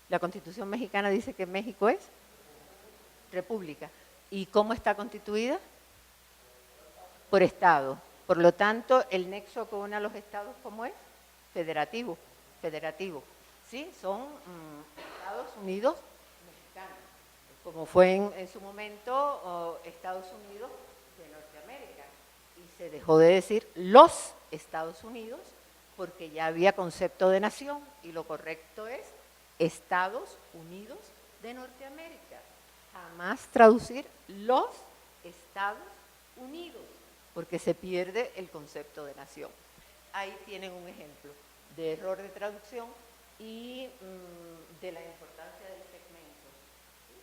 La Constitución mexicana dice que México es república. ¿Y cómo está constituida? Por estado. Por lo tanto, el nexo que une a los estados, ¿cómo es? Federativo. Federativo. ¿Sí? Son Estados Unidos mexicanos, como fue en su momento Estados Unidos de Norteamérica. Y se dejó de decir los Estados Unidos porque ya había concepto de nación y lo correcto es Estados Unidos de Norteamérica. Jamás traducir los Estados Unidos, porque se pierde el concepto de nación. Ahí tienen un ejemplo de error de traducción y de la importancia del segmento, ¿sí?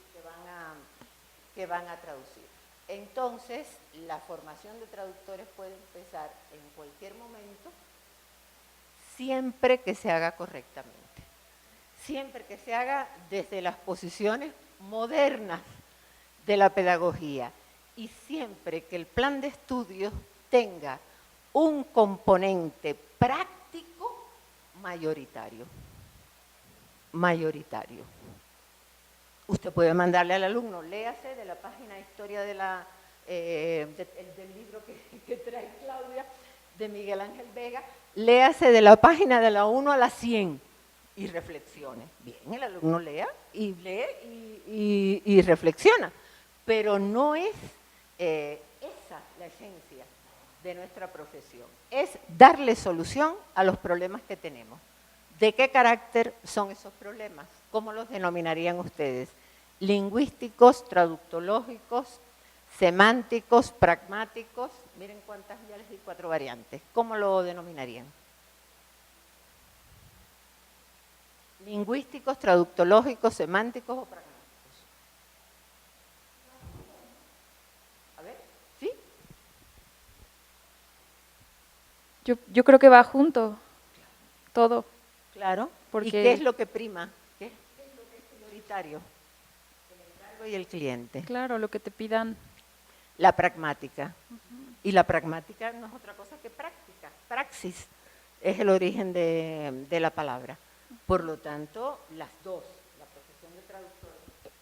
que van a traducir. Entonces, la formación de traductores puede empezar en cualquier momento, siempre que se haga correctamente. Siempre que se haga desde las posiciones modernas de la pedagogía y siempre que el plan de estudios tenga un componente práctico mayoritario. Mayoritario. Usted puede mandarle al alumno, léase de la página Historia de del libro que trae Claudia, de Miguel Ángel Vega, léase de la página de la 1 a la 100 y reflexione. Bien, el alumno lee y reflexiona, pero no es esa la esencia de nuestra profesión, es darle solución a los problemas que tenemos. ¿De qué carácter son esos problemas? ¿Cómo los denominarían ustedes? Lingüísticos, traductológicos, semánticos, pragmáticos. Miren cuántas, ya les di 4 variantes. ¿Cómo lo denominarían? Lingüísticos, traductológicos, semánticos o pragmáticos. A ver, ¿sí? Yo creo que va junto, todo. Claro. Porque ¿Y qué es lo que prima? ¿Qué es lo que es prioritario? El encargo y el cliente. Claro, lo que te pidan. La pragmática. Y la pragmática no es otra cosa que práctica. Praxis es el origen de la palabra. Por lo tanto, las dos, la profesión de traductor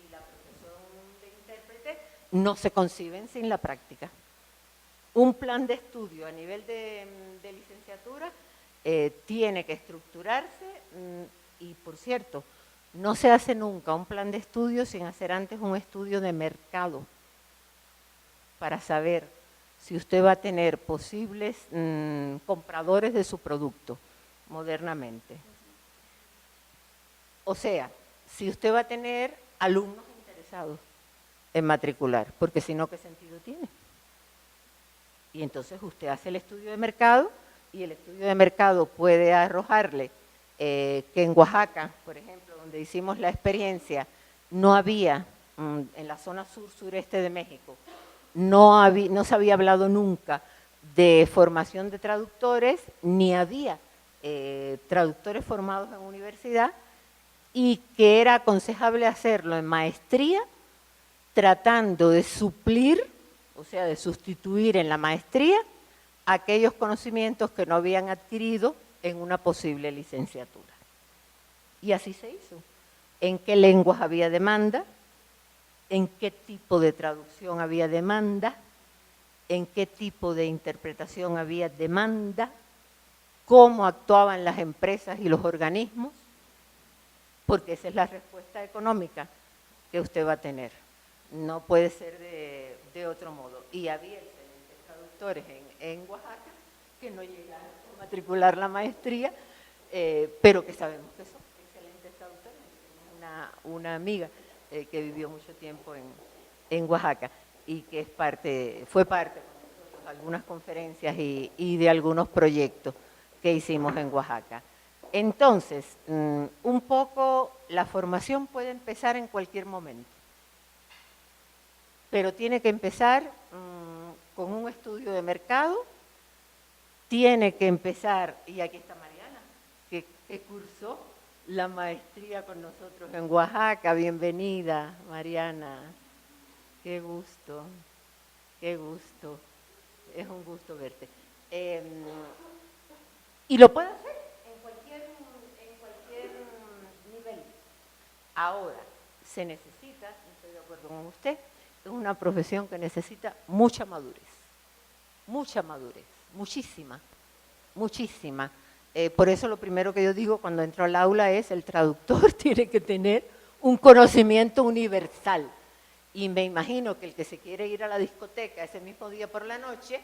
y la profesión de intérprete, no se conciben sin la práctica. Un plan de estudio a nivel de licenciatura tiene que estructurarse y, por cierto, no se hace nunca un plan de estudio sin hacer antes un estudio de mercado para saber si usted va a tener posibles compradores de su producto modernamente. O sea, si usted va a tener alumnos interesados en matricular, porque si no, ¿qué sentido tiene? Y entonces usted hace el estudio de mercado y el estudio de mercado puede arrojarle que en Oaxaca, por ejemplo, donde hicimos la experiencia, no había, en la zona sur-sureste de México, no se había hablado nunca de formación de traductores, ni había traductores formados en universidad, y que era aconsejable hacerlo en maestría, tratando de suplir, o sea, de sustituir en la maestría aquellos conocimientos que no habían adquirido en una posible licenciatura. Y así se hizo. ¿En qué lenguas había demanda? ¿En qué tipo de traducción había demanda? ¿En qué tipo de interpretación había demanda? ¿Cómo actuaban las empresas y los organismos? Porque esa es la respuesta económica que usted va a tener. No puede ser de otro modo. Y había excelentes traductores en Oaxaca que no llegaron a matricular la maestría, pero que sabemos que son excelentes traductores. Una amiga que vivió mucho tiempo en Oaxaca y que fue parte de algunas conferencias y de algunos proyectos que hicimos en Oaxaca. Entonces, un poco la formación puede empezar en cualquier momento, pero tiene que empezar con un estudio de mercado, tiene que empezar, y aquí está Mariana, que cursó la maestría con nosotros en Oaxaca. Bienvenida, Mariana. Qué gusto, qué gusto. Es un gusto verte. Y lo puede hacer en cualquier nivel. Ahora, se necesita, estoy de acuerdo con usted, es una profesión que necesita mucha madurez, muchísima, muchísima. Por eso lo primero que yo digo cuando entro al aula es el traductor tiene que tener un conocimiento universal. Y me imagino que el que se quiere ir a la discoteca ese mismo día por la noche,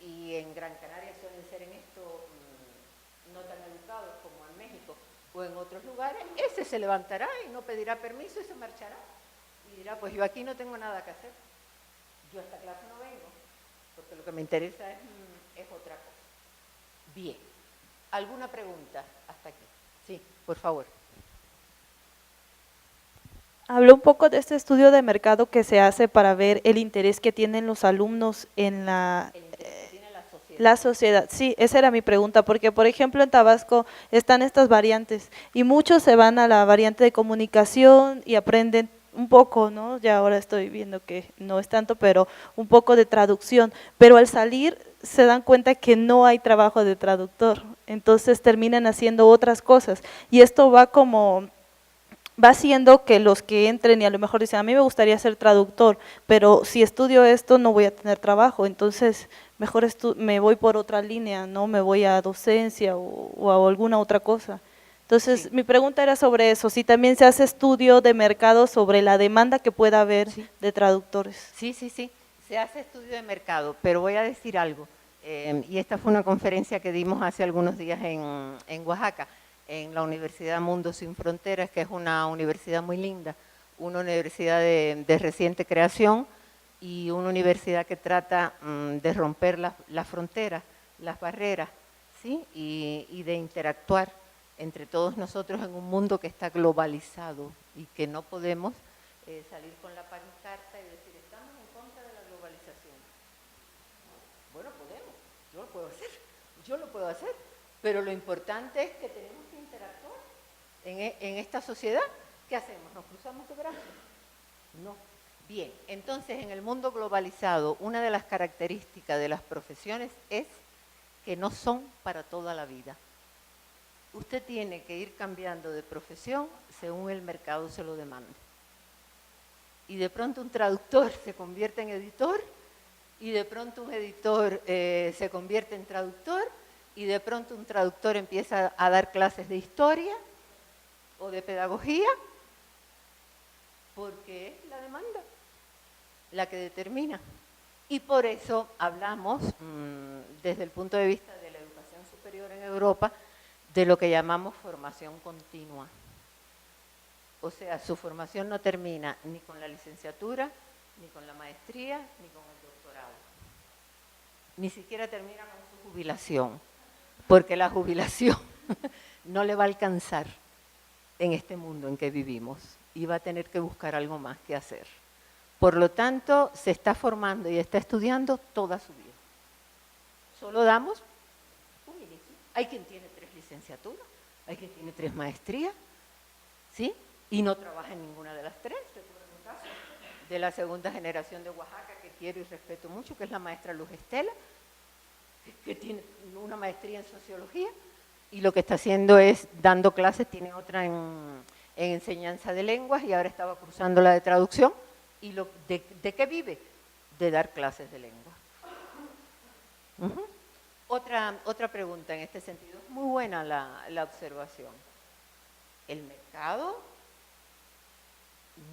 y en Gran Canaria suelen ser en esto no tan educados como en México o en otros lugares, ese se levantará y no pedirá permiso y se marchará. Y dirá, pues yo aquí no tengo nada que hacer, yo a esta clase no vengo, porque lo que me interesa es otra cosa. Bien, ¿alguna pregunta hasta aquí? Sí, por favor. Habló un poco de este estudio de mercado que se hace para ver el interés que tienen los alumnos en la sociedad. Sí, esa era mi pregunta, porque por ejemplo en Tabasco están estas variantes y muchos se van a la variante de comunicación y aprenden un poco, ¿no? Ya ahora estoy viendo que no es tanto, pero un poco de traducción, pero al salir se dan cuenta que no hay trabajo de traductor, entonces terminan haciendo otras cosas y esto va haciendo que los que entren y a lo mejor dicen, a mí me gustaría ser traductor, pero si estudio esto no voy a tener trabajo, entonces mejor me voy por otra línea, no me voy a docencia o a alguna otra cosa. Entonces, Sí. mi pregunta era sobre eso, si también se hace estudio de mercado sobre la demanda que pueda haber de traductores. Sí, se hace estudio de mercado, pero voy a decir algo, y esta fue una conferencia que dimos hace algunos días en Oaxaca, en la Universidad Mundo Sin Fronteras, que es una universidad muy linda, una universidad de reciente creación y una universidad que trata de romper las fronteras, las barreras, ¿sí? y de interactuar entre todos nosotros en un mundo que está globalizado y que no podemos salir con la pancarta y decir, estamos en contra de la globalización. Bueno, podemos, yo lo puedo hacer, pero lo importante es que tenemos que interactuar en esta sociedad. ¿Qué hacemos? ¿Nos cruzamos de brazos? No. Bien, entonces en el mundo globalizado, una de las características de las profesiones es que no son para toda la vida. Usted tiene que ir cambiando de profesión según el mercado se lo demande. Y de pronto un traductor se convierte en editor, y de pronto un editor se convierte en traductor, y de pronto un traductor empieza a dar clases de historia o de pedagogía, porque es la demanda la que determina. Y por eso hablamos, desde el punto de vista de la educación superior en Europa, de lo que llamamos formación continua. O sea, su formación no termina ni con la licenciatura, ni con la maestría, ni con el doctorado. Ni siquiera termina con su jubilación, porque la jubilación no le va a alcanzar en este mundo en que vivimos y va a tener que buscar algo más que hacer. Por lo tanto, se está formando y está estudiando toda su vida. Solo damos un inicio. Hay quien tiene 3 licenciaturas, hay quien tiene 3 maestrías, ¿sí? Y no trabaja en ninguna de las 3. Recuerdo un caso de la segunda generación de Oaxaca que quiero y respeto mucho, que es la maestra Luz Estela, que tiene una maestría en sociología y lo que está haciendo es dando clases, tiene otra en enseñanza de lenguas y ahora estaba cursando la de traducción. ¿Y de qué vive? De dar clases de lengua. Otra pregunta en este sentido. Es muy buena la observación. El mercado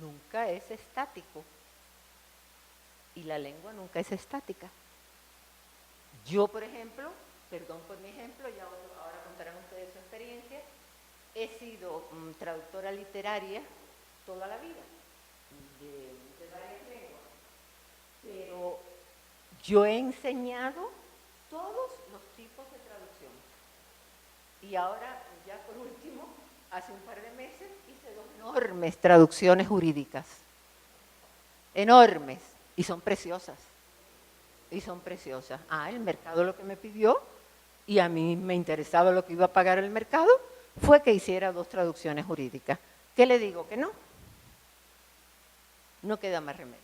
nunca es estático y la lengua nunca es estática. Yo, por ejemplo, perdón por mi ejemplo, ya ahora contarán ustedes su experiencia, he sido traductora literaria toda la vida, de varias lenguas, pero yo he enseñado todos los tipos de traducción. Y ahora, ya por último, hace un par de meses hice 2 enormes traducciones jurídicas. Enormes. Y son preciosas. Y son preciosas. El mercado lo que me pidió, y a mí me interesaba lo que iba a pagar el mercado, fue que hiciera 2 traducciones jurídicas. ¿Qué le digo? Que no. No queda más remedio.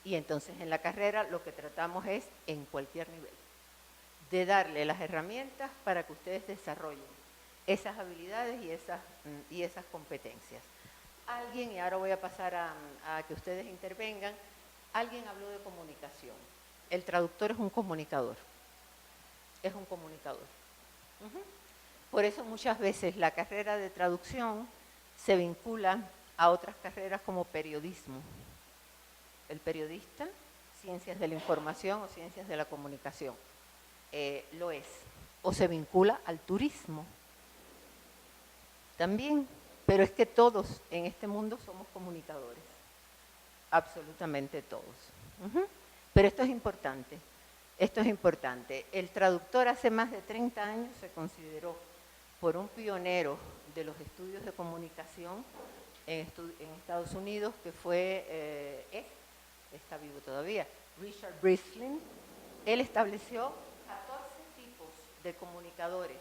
Y entonces en la carrera lo que tratamos es, en cualquier nivel, de darle las herramientas para que ustedes desarrollen esas habilidades y esas competencias. Alguien, y ahora voy a pasar a que ustedes intervengan, alguien habló de comunicación. El traductor es un comunicador. Es un comunicador. Por eso muchas veces la carrera de traducción se vincula a otras carreras como periodismo. El periodista, ciencias de la información o ciencias de la comunicación. Lo es. O se vincula al turismo. También. Pero es que todos en este mundo somos comunicadores. Absolutamente todos. Pero esto es importante. Esto es importante. El traductor hace más de 30 años se consideró por un pionero de los estudios de comunicación en Estados Unidos, que fue, está vivo todavía, Richard Breslin. Él estableció 14 tipos de comunicadores.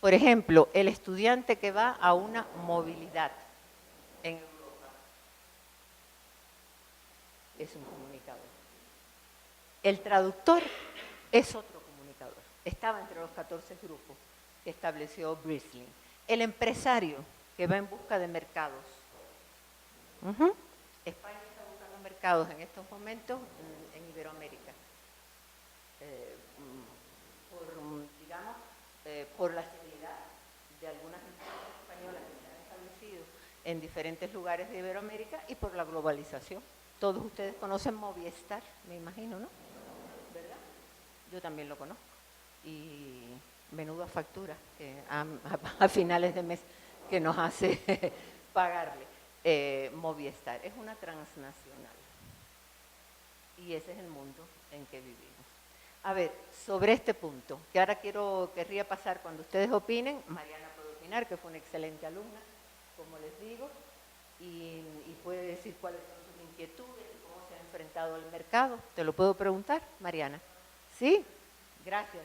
Por ejemplo, el estudiante que va a una movilidad en Europa es un comunicador. El traductor es otro comunicador. Estaba entre los 14 grupos que estableció Breslin. El empresario que va en busca de mercados. España está buscando mercados en estos momentos en Iberoamérica. Por la seriedad de algunas empresas españolas que se han establecido en diferentes lugares de Iberoamérica y por la globalización. Todos ustedes conocen Movistar, me imagino, ¿no? ¿Verdad? Yo también lo conozco. Y menuda factura a finales de mes que nos hace pagarle Movistar. Es una transnacional. Y ese es el mundo en que vivimos. A ver, sobre este punto, que ahora querría pasar cuando ustedes opinen. Mariana puede opinar, que fue una excelente alumna, como les digo, y puede decir cuáles son sus inquietudes, cómo se ha enfrentado al mercado. ¿Te lo puedo preguntar, Mariana? ¿Sí? Gracias.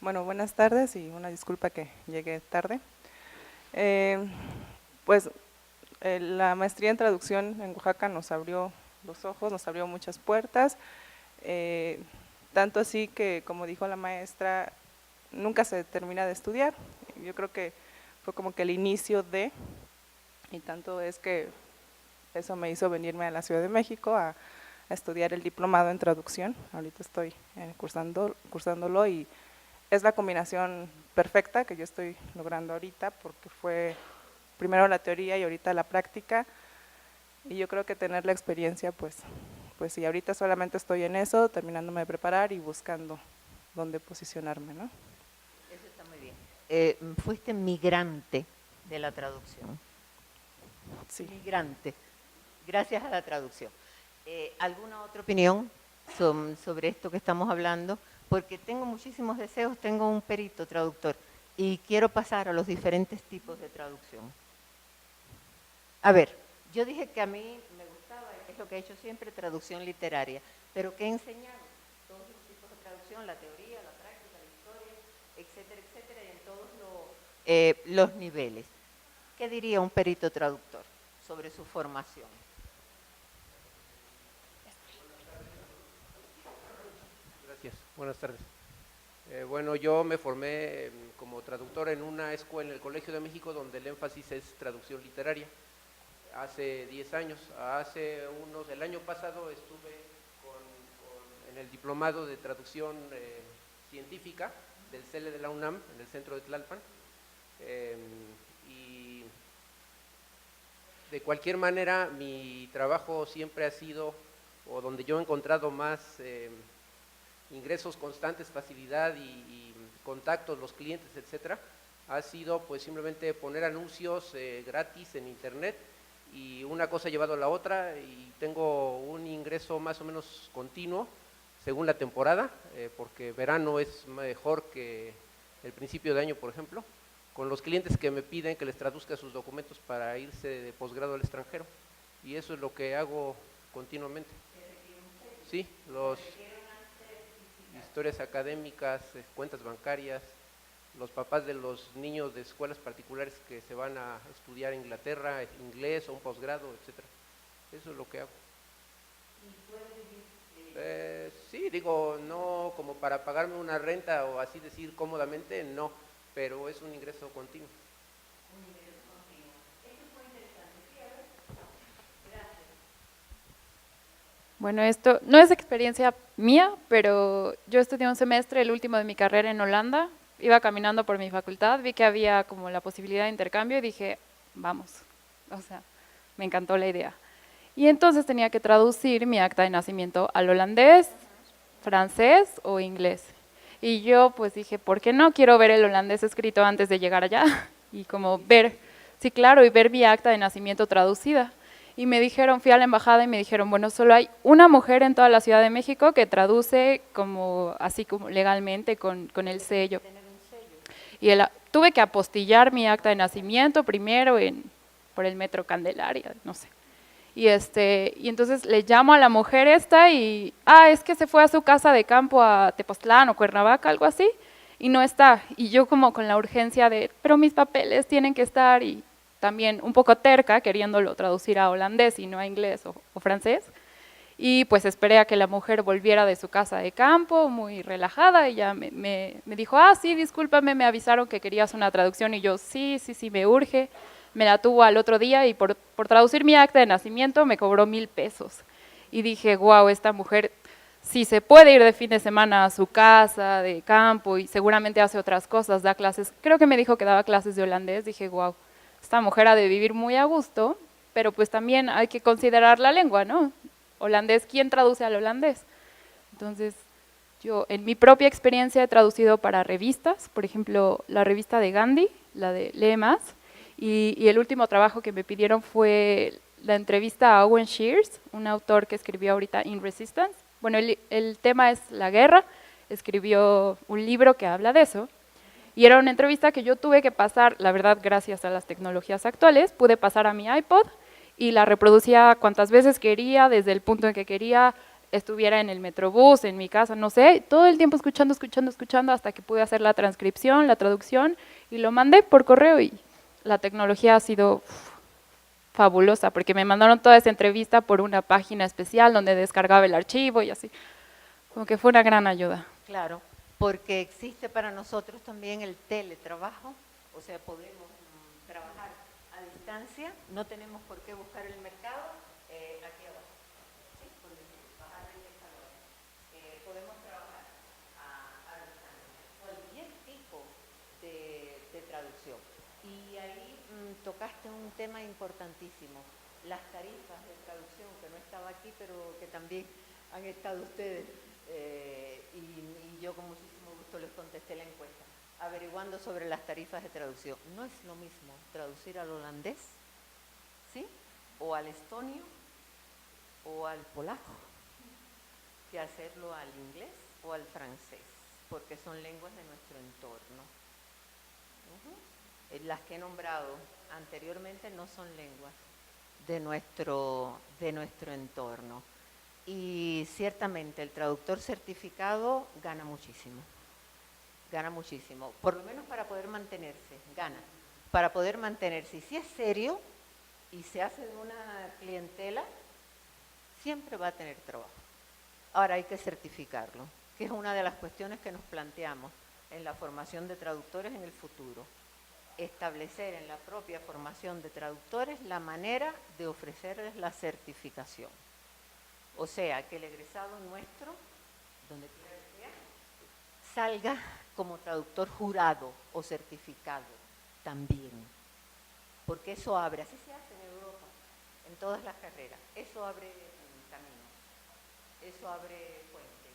Bueno, buenas tardes y una disculpa que llegué tarde. La maestría en traducción en Oaxaca nos abrió los ojos, nos abrió muchas puertas. Tanto así que, como dijo la maestra, nunca se termina de estudiar. Yo creo que fue como que el inicio de, y tanto es que eso me hizo venirme a la Ciudad de México a estudiar el diplomado en traducción. Ahorita estoy cursándolo y es la combinación perfecta que yo estoy logrando ahorita, porque fue primero la teoría y ahorita la práctica, y yo creo que tener la experiencia, pues sí, ahorita solamente estoy en eso, terminándome de preparar y buscando dónde posicionarme, ¿no? Eso está muy bien. Fuiste migrante de la traducción. Sí. Migrante, gracias a la traducción. ¿Alguna otra opinión sobre esto que estamos hablando? Porque tengo muchísimos deseos, tengo un perito traductor y quiero pasar a los diferentes tipos de traducción. A ver, yo dije que a mí me gustaba, es lo que he hecho siempre, traducción literaria, pero ¿qué he enseñado? Todos los tipos de traducción, la teoría, la práctica, la historia, etcétera, y en todos los niveles. ¿Qué diría un perito traductor sobre su formación? Gracias, buenas tardes. Bueno, yo me formé como traductor en una escuela en el Colegio de México donde el énfasis es traducción literaria. Hace 10 años, el año pasado estuve en el diplomado de traducción científica del CELE de la UNAM, en el centro de Tlalpan, y de cualquier manera mi trabajo siempre ha sido, o donde yo he encontrado más ingresos constantes, facilidad y contactos, los clientes, etcétera, ha sido pues simplemente poner anuncios gratis en internet, y una cosa ha llevado a la otra y tengo un ingreso más o menos continuo según la temporada, porque verano es mejor que el principio de año, por ejemplo, con los clientes que me piden que les traduzca sus documentos para irse de posgrado al extranjero. Y eso es lo que hago continuamente. Sí, los historias académicas, cuentas bancarias, los papás de los niños de escuelas particulares que se van a estudiar en Inglaterra, inglés o un posgrado, etcétera. Eso es lo que hago. Sí, digo, no como para pagarme una renta o así decir cómodamente, no, pero es un ingreso continuo. Bueno, esto no es experiencia mía, pero yo estudié un semestre, el último de mi carrera en Holanda. Iba caminando por mi facultad, vi que había como la posibilidad de intercambio y dije, vamos, o sea, me encantó la idea. Y entonces tenía que traducir mi acta de nacimiento al holandés, francés o inglés. Y yo pues dije, ¿por qué no? Quiero ver el holandés escrito antes de llegar allá y como ver, sí claro, y ver mi acta de nacimiento traducida. Y me dijeron, fui a la embajada y me dijeron, bueno, solo hay una mujer en toda la Ciudad de México que traduce como así como legalmente con el sello. Y tuve que apostillar mi acta de nacimiento primero por el Metro Candelaria, no sé. Y entonces le llamo a la mujer esta y, es que se fue a su casa de campo a Tepoztlán o Cuernavaca, algo así, y no está. Y yo como con la urgencia de, pero mis papeles tienen que estar, y también un poco terca, queriéndolo traducir a holandés y no a inglés o francés. Y pues esperé a que la mujer volviera de su casa de campo, muy relajada, y ya me dijo, sí, discúlpame, me avisaron que querías una traducción, y yo, sí, me urge. Me la tuvo al otro día y por traducir mi acta de nacimiento me cobró 1,000 pesos. Y dije, wow, esta mujer sí se puede ir de fin de semana a su casa, de campo, y seguramente hace otras cosas, da clases, creo que me dijo que daba clases de holandés. Dije, wow, esta mujer ha de vivir muy a gusto, pero pues también hay que considerar la lengua, ¿no? Holandés, ¿quién traduce al holandés? Entonces, yo en mi propia experiencia he traducido para revistas, por ejemplo, la revista de Gandhi, la de Lee Más, y el último trabajo que me pidieron fue la entrevista a Owen Shears, un autor que escribió ahorita In Resistance. Bueno, el tema es la guerra, escribió un libro que habla de eso, y era una entrevista que yo tuve que pasar, la verdad, gracias a las tecnologías actuales, pude pasar a mi iPod y la reproducía cuantas veces quería, desde el punto en que quería, estuviera en el metrobús, en mi casa, no sé, todo el tiempo escuchando, hasta que pude hacer la transcripción, la traducción, y lo mandé por correo, y la tecnología ha sido fabulosa, porque me mandaron toda esa entrevista por una página especial donde descargaba el archivo y así, como que fue una gran ayuda. Claro, porque existe para nosotros también el teletrabajo, o sea, podemos trabajar a distancia, no tenemos por qué buscar el mercado, aquí abajo, ¿sí? Bajar el escalón. Podemos trabajar a distancia, cualquier tipo de traducción. Y ahí tocaste un tema importantísimo, las tarifas de traducción, que no estaba aquí, pero que también han estado ustedes, y yo con muchísimo gusto les contesté la encuesta, averiguando sobre las tarifas de traducción. No es lo mismo traducir al holandés, ¿sí?, o al estonio, o al polaco, que hacerlo al inglés o al francés, porque son lenguas de nuestro entorno. Las que he nombrado anteriormente no son lenguas de nuestro entorno. Y ciertamente el traductor certificado gana muchísimo, por lo menos para poder mantenerse, para poder mantenerse. Y si es serio y se hace de una clientela, siempre va a tener trabajo. Ahora hay que certificarlo, que es una de las cuestiones que nos planteamos en la formación de traductores en el futuro. Establecer en la propia formación de traductores la manera de ofrecerles la certificación. O sea, que el egresado nuestro, donde quiera que sea, salga como traductor jurado o certificado también. Porque eso abre, así se hace en Europa, en todas las carreras, eso abre caminos, eso abre puentes.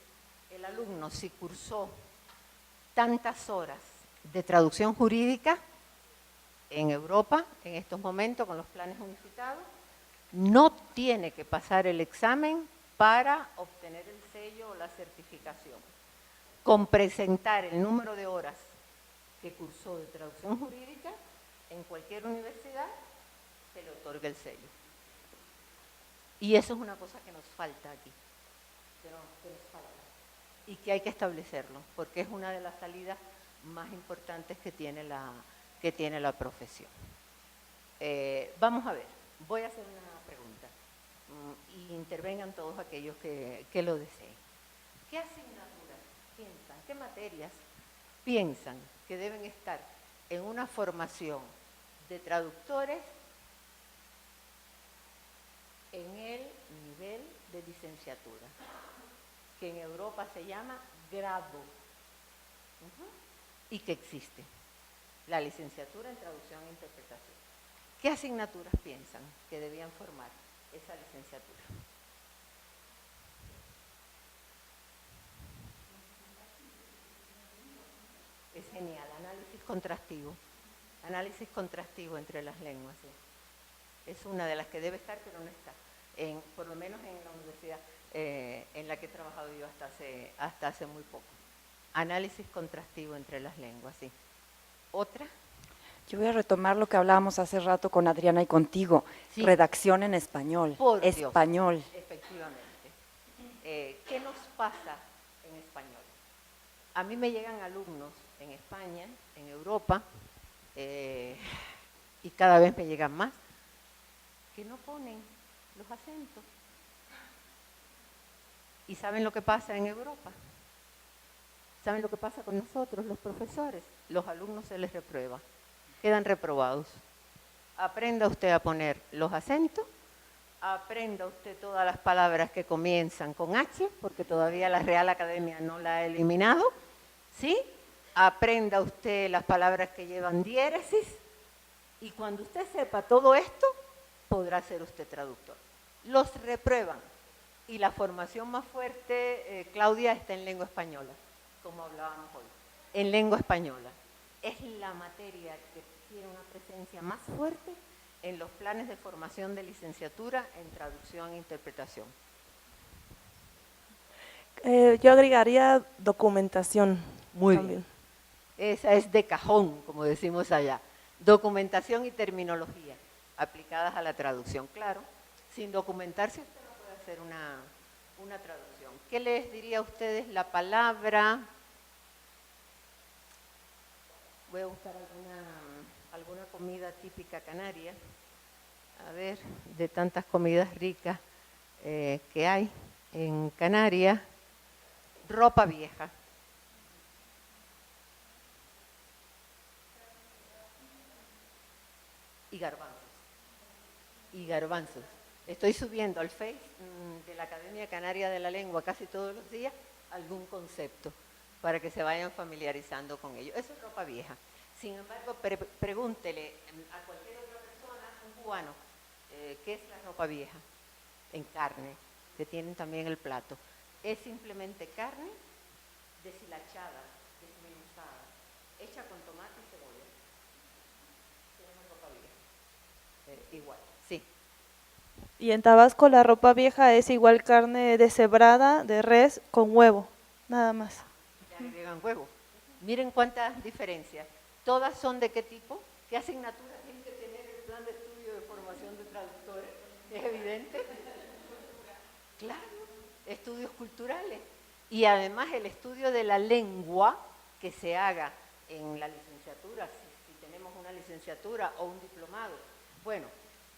El alumno, si cursó tantas horas de traducción jurídica en Europa, en estos momentos con los planes unificados, no tiene que pasar el examen para obtener el sello o la certificación. Con presentar el número de horas que cursó de traducción jurídica en cualquier universidad, se le otorga el sello. Y eso es una cosa que nos falta aquí, que nos falta, y que hay que establecerlo, porque es una de las salidas más importantes que tiene la profesión. Vamos a ver, voy a hacer una pregunta y intervengan todos aquellos que lo deseen. ¿Qué asignaturas piensan, qué materias piensan que deben estar en una formación de traductores en el nivel de licenciatura, que en Europa se llama grado, y que existe, la licenciatura en traducción e interpretación? ¿Qué asignaturas piensan que debían formar esa licenciatura? Es genial, análisis contrastivo entre las lenguas, sí. Es una de las que debe estar, pero no está, por lo menos en la universidad en la que he trabajado yo hasta hace muy poco. Análisis contrastivo entre las lenguas, sí. ¿Otra? Yo voy a retomar lo que hablábamos hace rato con Adriana y contigo. Sí. Redacción en español. Por español. Dios, efectivamente. ¿Qué nos pasa en español? A mí me llegan alumnos en España, en Europa, y cada vez me llegan más, que no ponen los acentos. ¿Y saben lo que pasa en Europa? ¿Saben lo que pasa con nosotros, los profesores? Los alumnos se les reprueba, quedan reprobados. Aprenda usted a poner los acentos, aprenda usted todas las palabras que comienzan con H, porque todavía la Real Academia no la ha eliminado, ¿sí? Aprenda usted las palabras que llevan diéresis, y cuando usted sepa todo esto, podrá ser usted traductor. Los reprueban, y la formación más fuerte, Claudia, está en lengua española, como hablábamos hoy, en lengua española. Es la materia que tiene una presencia más fuerte en los planes de formación de licenciatura en traducción e interpretación. Yo agregaría documentación. Muy también. Bien. Esa es de cajón, como decimos allá. Documentación y terminología aplicadas a la traducción. Claro, sin documentarse usted no puede hacer una traducción. ¿Qué les diría a ustedes la palabra? Voy a buscar alguna comida típica canaria. A ver, de tantas comidas ricas que hay en Canarias. Ropa vieja. Y garbanzos. Y garbanzos. Estoy subiendo al Face de la Academia Canaria de la Lengua casi todos los días algún concepto para que se vayan familiarizando con ello. Eso es ropa vieja. Sin embargo, pregúntele a cualquier otra persona, un cubano, ¿qué es la ropa vieja? En carne, que tienen también el plato. Es simplemente carne deshilachada, desmenuzada, hecha con tomate y cebolla. Tenemos ropa vieja. Igual, sí. Y en Tabasco la ropa vieja es igual carne deshebrada de res con huevo, nada más. Le agregan huevo. Miren cuántas diferencias. ¿Todas son de qué tipo? ¿Qué asignaturas tiene que tener el plan de estudio de formación de traductores? ¿Es evidente? Claro, estudios culturales. Y además el estudio de la lengua que se haga en la licenciatura, si tenemos una licenciatura o un diplomado. Bueno,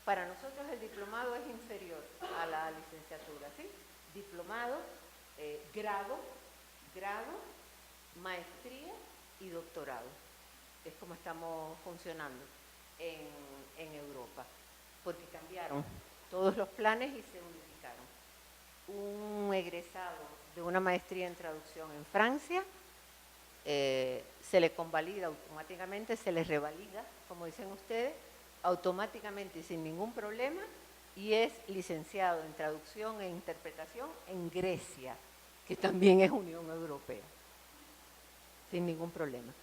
para nosotros el diplomado es inferior a la licenciatura, ¿sí? Diplomado, grado, maestría y doctorado. Es como estamos funcionando en Europa, porque cambiaron todos los planes y se unificaron. Un egresado de una maestría en traducción en Francia se le convalida automáticamente, se le revalida, como dicen ustedes, automáticamente y sin ningún problema, y es licenciado en traducción e interpretación en Grecia, que también es Unión Europea, sin ningún problema.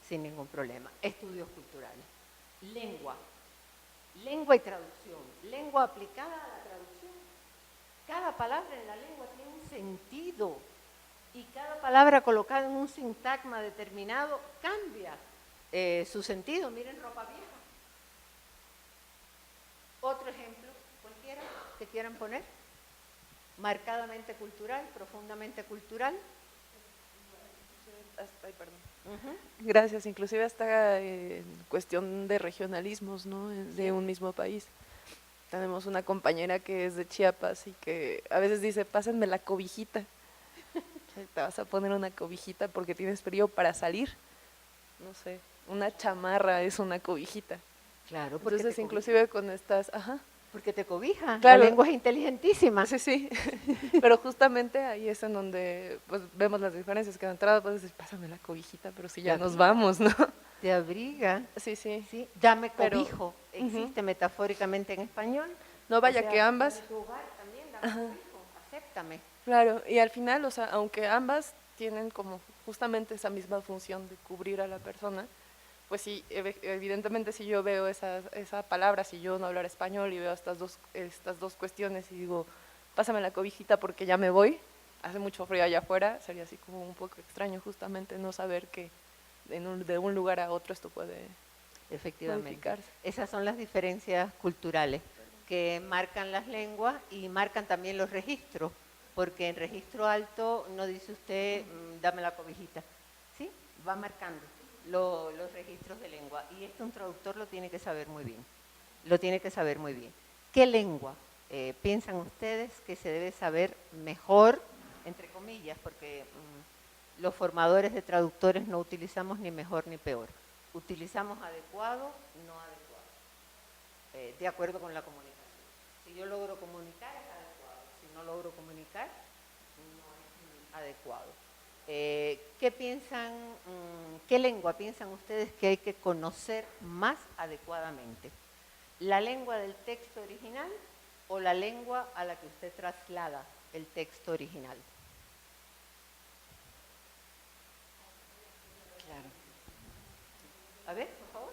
Sin ningún problema. Estudios culturales. Lengua y traducción. Lengua aplicada a la traducción. Cada palabra en la lengua tiene un sentido. y cada palabra colocada en un sintagma determinado cambia su sentido. Miren, ropa vieja. Otro ejemplo, cualquiera que quieran poner. Marcadamente cultural, profundamente cultural. Ay, perdón. Gracias, inclusive hasta en cuestión de regionalismos, ¿no? De un mismo país. Tenemos una compañera que es de Chiapas y que a veces dice, pásenme la cobijita. Te vas a poner una cobijita porque tienes frío para salir. No sé, una chamarra es una cobijita. Claro, porque entonces inclusive con estas, porque te cobija, claro. La lengua es inteligentísima. Sí, sí, pero justamente ahí es en donde pues vemos las diferencias, que de entrada puedes decir, pásame la cobijita, pero si ya nos vamos, ¿no? Te abriga. Sí, sí. Sí, dame cobijo, existe metafóricamente en español. No vaya que ambas. En tu hogar también, dame cobijo, acéptame. Claro, y al final, o sea, aunque ambas tienen como justamente esa misma función de cubrir a la persona, pues sí, evidentemente si yo veo esa palabra, si yo no hablar español y veo estas dos cuestiones y digo, pásame la cobijita porque ya me voy, hace mucho frío allá afuera, sería así como un poco extraño justamente no saber que de un lugar a otro esto puede modificarse. Esas son las diferencias culturales que marcan las lenguas y marcan también los registros, porque en registro alto no dice usted, dame la cobijita, ¿sí? Va marcando los registros de lengua, y esto un traductor lo tiene que saber muy bien, ¿Qué lengua piensan ustedes que se debe saber mejor, entre comillas, porque los formadores de traductores no utilizamos ni mejor ni peor, utilizamos adecuado, no adecuado, de acuerdo con la comunicación. Si yo logro comunicar es adecuado, si no logro comunicar no es adecuado. ¿Qué piensan, qué lengua piensan ustedes que hay que conocer más adecuadamente? ¿La lengua del texto original o la lengua a la que usted traslada el texto original? Claro. A ver, por favor.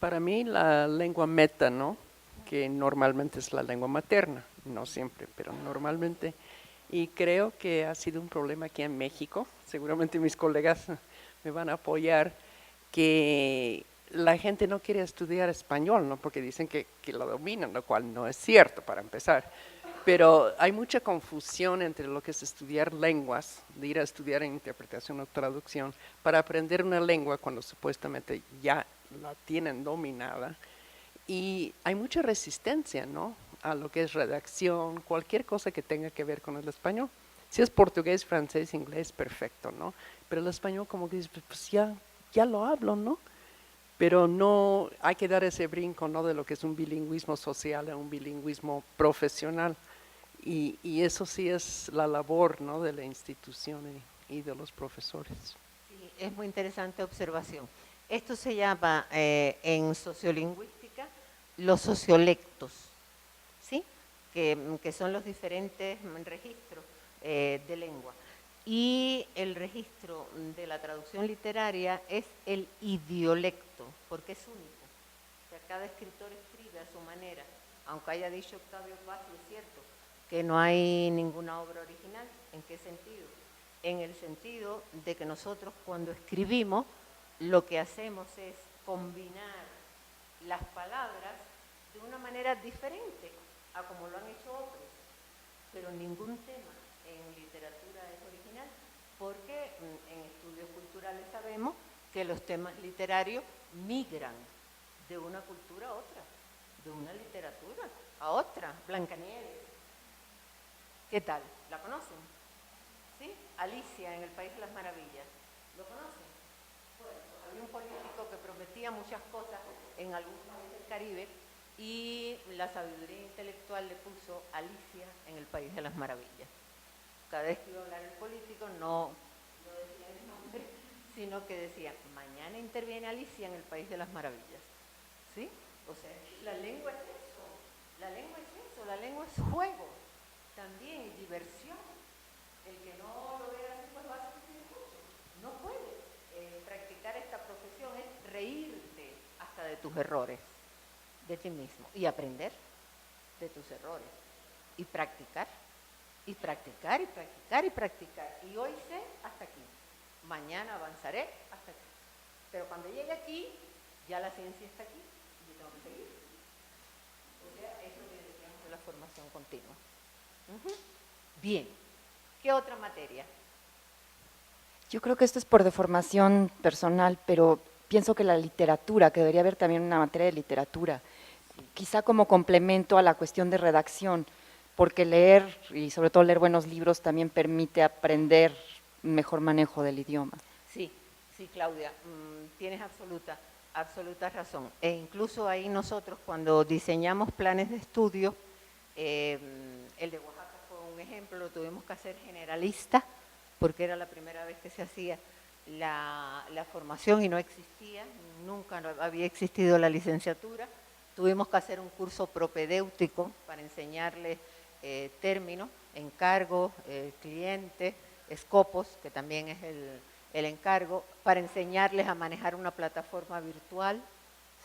Para mí la lengua meta, ¿no? Que normalmente es la lengua materna, no siempre, pero normalmente. Y creo que ha sido un problema aquí en México, seguramente mis colegas me van a apoyar, que la gente no quiere estudiar español, ¿no? Porque dicen que lo dominan, lo cual no es cierto para empezar. Pero hay mucha confusión entre lo que es estudiar lenguas, de ir a estudiar en interpretación o traducción, para aprender una lengua cuando supuestamente ya la tienen dominada. Y hay mucha resistencia, ¿no? A lo que es redacción, cualquier cosa que tenga que ver con el español. Si es portugués, francés, inglés, perfecto, ¿no? Pero el español como que dice, pues ya lo hablo, ¿no? Pero no hay que dar ese brinco, ¿no? De lo que es un bilingüismo social a un bilingüismo profesional. Y eso sí es la labor, ¿no? De la institución y de los profesores. Sí, es muy interesante observación. Esto se llama en sociolingüística los sociolectos, ¿sí? Que son los diferentes registros de lengua. Y el registro de la traducción literaria es el idiolecto, porque es único. O sea, cada escritor escribe a su manera. Aunque haya dicho Octavio Paz, es cierto que no hay ninguna obra original. ¿En qué sentido? En el sentido de que nosotros cuando escribimos, lo que hacemos es combinar las palabras de una manera diferente a como lo han hecho otros. Pero ningún tema en literatura es original, porque en estudios culturales sabemos que los temas literarios migran de una cultura a otra, de una literatura a otra. Blancanieves, ¿qué tal? ¿La conocen? ¿Sí? Alicia en el País de las Maravillas, ¿lo conocen? Bueno, había un político que prometía muchas cosas en algún país del Caribe y la sabiduría intelectual le puso Alicia en el País de las Maravillas. Cada vez que iba a hablar el político no decía el nombre, sino que decía, mañana interviene Alicia en el País de las Maravillas. ¿Sí? O sea, la lengua es eso, la lengua es juego, también y diversión. El que no lo vea así, pues va a sufrir mucho. No puede practicar esta profesión, es reírte hasta de tus errores, de ti mismo, y aprender de tus errores, y practicar. Y practicar y practicar y practicar. Y hoy sé hasta aquí. Mañana avanzaré hasta aquí. Pero cuando llegue aquí, ya la ciencia está aquí y yo tengo que seguir. O sea, eso es lo que decíamos de la formación continua. Bien. ¿Qué otra materia? Yo creo que esto es por deformación personal, pero pienso que la literatura, que debería haber también una materia de literatura, quizá como complemento a la cuestión de redacción, porque leer, y sobre todo leer buenos libros, también permite aprender un mejor manejo del idioma. Sí, sí, Claudia, tienes absoluta razón. E incluso ahí nosotros, cuando diseñamos planes de estudio, el de Oaxaca fue un ejemplo, lo tuvimos que hacer generalista, porque era la primera vez que se hacía la formación y no existía, nunca había existido la licenciatura. Tuvimos que hacer un curso propedéutico para enseñarles términos, encargo, cliente, escopos, que también es el encargo, para enseñarles a manejar una plataforma virtual,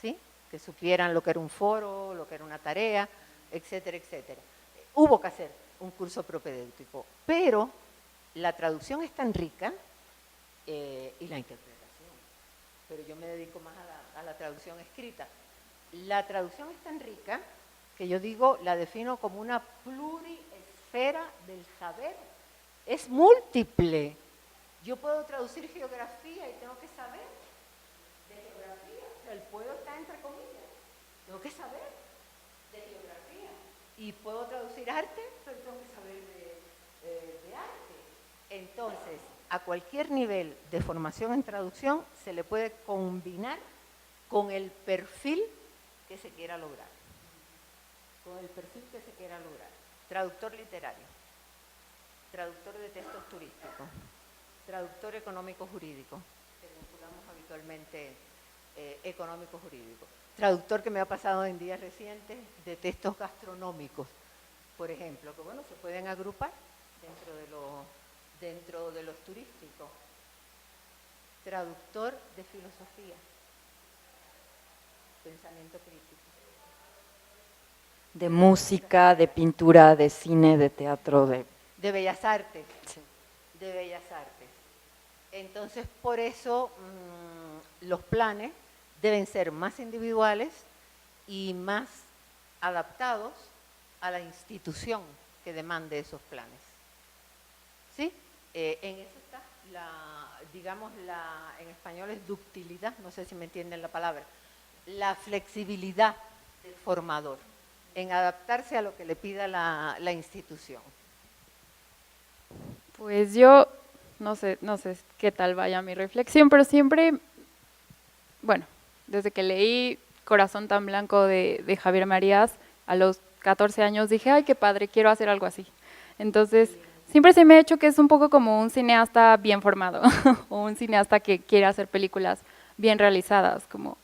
¿sí? Que supieran lo que era un foro, lo que era una tarea, etcétera, etcétera. Hubo que hacer un curso propedéutico, pero la traducción es tan rica y la interpretación, pero yo me dedico más a la traducción escrita. La traducción es tan rica que yo digo, la defino como una pluriesfera del saber. Es múltiple. Yo puedo traducir geografía y tengo que saber de geografía. O sea, el puedo está entre comillas. Tengo que saber de geografía. Y puedo traducir arte, pero tengo que saber de arte. Entonces, a cualquier nivel de formación en traducción se le puede combinar con el perfil que se quiera lograr. Con el perfil que se quiera lograr. Traductor literario, traductor de textos turísticos, traductor económico-jurídico, que vinculamos habitualmente económico-jurídico, traductor que me ha pasado en días recientes de textos gastronómicos, por ejemplo, que bueno, se pueden agrupar dentro de los turísticos, traductor de filosofía, pensamiento crítico. De música, de pintura, de cine, de teatro, de Bellas Artes. Sí. De Bellas Artes. Entonces, por eso los planes deben ser más individuales y más adaptados a la institución que demande esos planes. ¿Sí? En eso está en español es ductilidad, no sé si me entienden la palabra, la flexibilidad del formador en adaptarse a lo que le pida la institución. Pues yo no sé qué tal vaya mi reflexión, pero siempre, bueno, desde que leí Corazón tan blanco de Javier Marías, a los 14 años dije, ay, qué padre, quiero hacer algo así. Entonces, siempre se me ha hecho que es un poco como un cineasta bien formado, o un cineasta que quiere hacer películas bien realizadas, como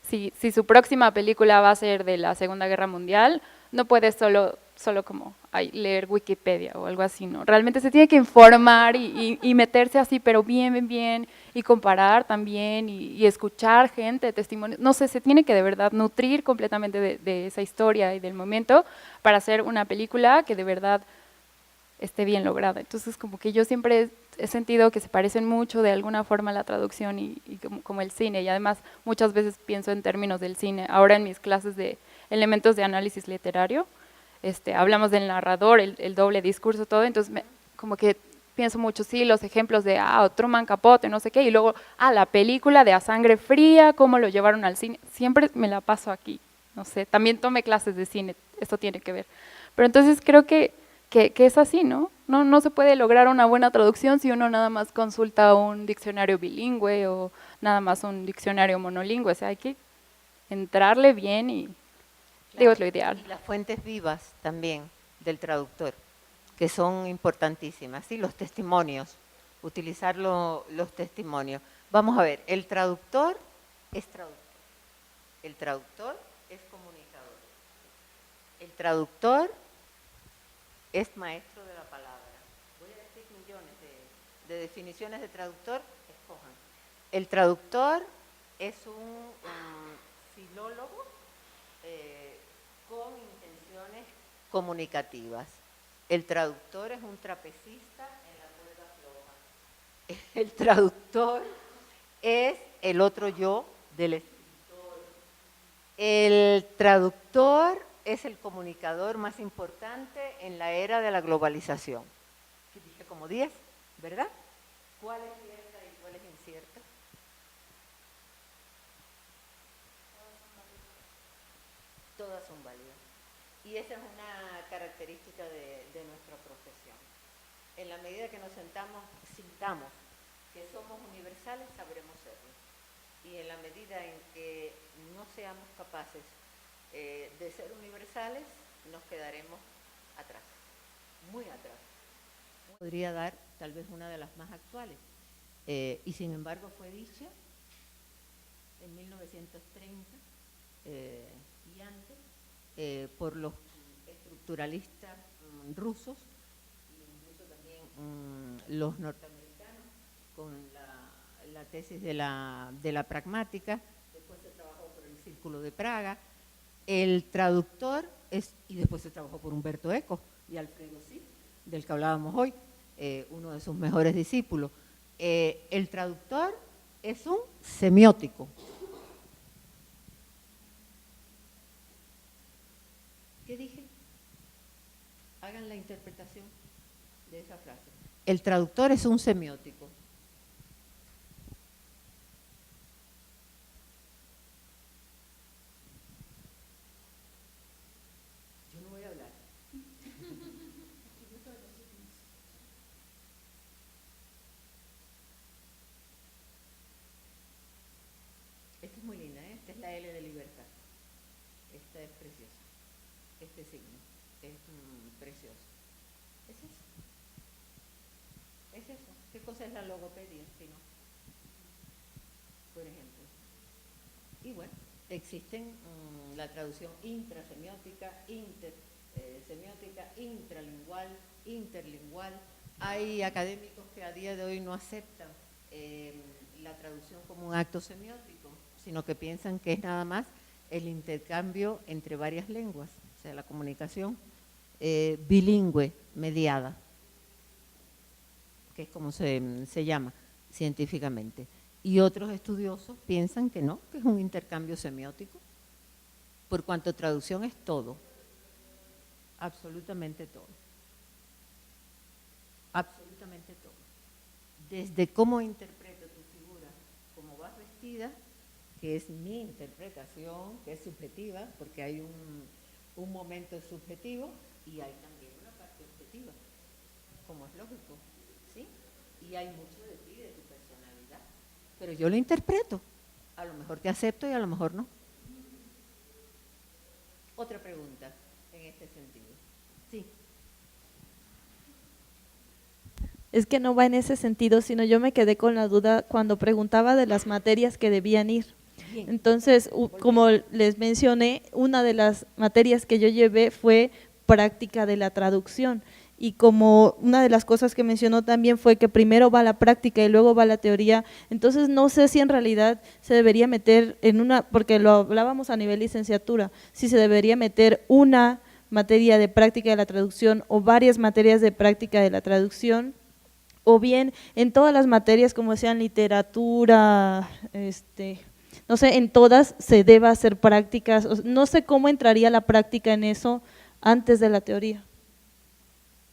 si su próxima película va a ser de la Segunda Guerra Mundial, no puede solo como leer Wikipedia o algo así, ¿no? Realmente se tiene que informar y meterse así, pero bien, y comparar también, y escuchar gente, testimonios, no sé, se tiene que de verdad nutrir completamente de esa historia y del momento para hacer una película que de verdad esté bien lograda. Entonces, como que yo siempre he sentido que se parecen mucho de alguna forma a la traducción y como el cine, y además muchas veces pienso en términos del cine. Ahora en mis clases de elementos de análisis literario, hablamos del narrador, el doble discurso, todo, entonces como que pienso mucho, sí, los ejemplos de Truman Capote, no sé qué, y luego, la película de A Sangre Fría, cómo lo llevaron al cine, siempre me la paso aquí, no sé, también tomé clases de cine, esto tiene que ver. Pero entonces creo que es así, ¿no? No se puede lograr una buena traducción si uno nada más consulta un diccionario bilingüe o nada más un diccionario monolingüe, o sea, hay que entrarle bien y digo, es lo ideal. Y las fuentes vivas también del traductor, que son importantísimas, ¿sí? Los testimonios, utilizar los testimonios. Vamos a ver, el traductor es traductor, el traductor es comunicador, el traductor es maestro de la palabra. Voy a decir millones de definiciones de traductor, escojan. El traductor es un filólogo con intenciones comunicativas. El traductor es un trapecista en la cuerda floja. El traductor es el otro yo del escritor. El traductor es el comunicador más importante en la era de la globalización. Dije como 10, ¿verdad? ¿Cuál es cierta y cuál es incierta? Todas son válidas. Y esa es una característica de nuestra profesión. En la medida que nos sintamos que somos universales, sabremos serlo. Y en la medida en que no seamos capaces de ser universales, nos quedaremos atrás, muy atrás. Podría dar tal vez una de las más actuales, y sin embargo fue dicha en 1930 y antes por los estructuralistas rusos, e incluso también los norteamericanos, con la tesis de la pragmática. Después se trabajó por el Círculo de Praga. El traductor y después se trabajó por Humberto Eco y Alfredo Sif, del que hablábamos hoy, uno de sus mejores discípulos. El traductor es un semiótico. ¿Qué dije? Hagan la interpretación de esa frase. El traductor es un semiótico. Yo no voy a hablar. Esta es muy linda, ¿eh? Esta es la L de libertad. Esta es preciosa. Este signo es precioso. ¿Es eso? ¿Es eso? ¿Qué cosa es la logopedia? Si no, por ejemplo. Y bueno, existen la traducción intrasemiótica, intersemiótica, intralingual, interlingual. Hay académicos que a día de hoy no aceptan la traducción como un acto semiótico, sino que piensan que es nada más el intercambio entre varias lenguas, o sea, la comunicación bilingüe mediada, que es como se llama científicamente. Y otros estudiosos piensan que no, que es un intercambio semiótico, por cuanto traducción es todo, absolutamente todo. Absolutamente todo. Desde cómo interpreto tu figura, cómo vas vestida, que es mi interpretación, que es subjetiva, porque hay un momento subjetivo y hay también una parte objetiva, como es lógico, ¿sí? Y hay mucho de ti, de tu personalidad. Pero yo lo interpreto. A lo mejor te acepto y a lo mejor no. Otra pregunta en este sentido. Sí. Es que no va en ese sentido, sino yo me quedé con la duda cuando preguntaba de las materias que debían ir. Bien. Entonces, como les mencioné, una de las materias que yo llevé fue práctica de la traducción. Y como una de las cosas que mencionó también fue que primero va la práctica y luego va la teoría, entonces no sé si en realidad se debería meter en una, porque lo hablábamos a nivel licenciatura, si se debería meter una materia de práctica de la traducción o varias materias de práctica de la traducción, o bien en todas las materias como sean literatura, no sé, en todas se deba hacer prácticas, no sé cómo entraría la práctica en eso antes de la teoría.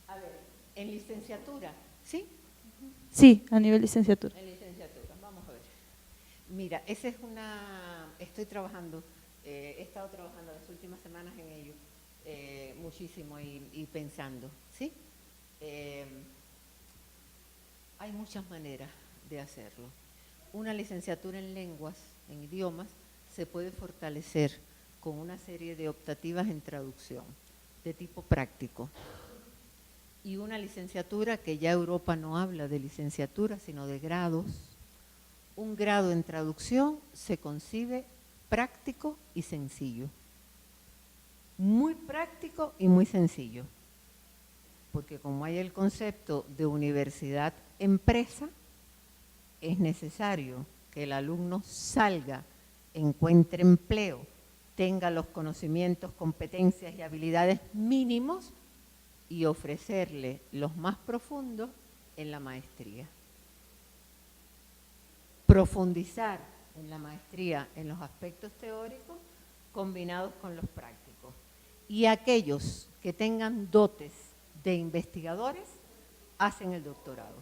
A ver, en licenciatura, ¿sí? Sí, a nivel licenciatura. En licenciatura, vamos a ver. Mira, esa es estoy trabajando, he estado trabajando las últimas semanas en ello, muchísimo y pensando, ¿sí? Hay muchas maneras de hacerlo. Una licenciatura en lenguas, en idiomas, se puede fortalecer con una serie de optativas en traducción de tipo práctico. Y una licenciatura, que ya Europa no habla de licenciatura, sino de grados. Un grado en traducción se concibe práctico y sencillo. Muy práctico y muy sencillo. Porque como hay el concepto de universidad-empresa, es necesario que el alumno salga, encuentre empleo, tenga los conocimientos, competencias y habilidades mínimos y ofrecerle los más profundos en la maestría. Profundizar en la maestría en los aspectos teóricos combinados con los prácticos. Y aquellos que tengan dotes de investigadores hacen el doctorado,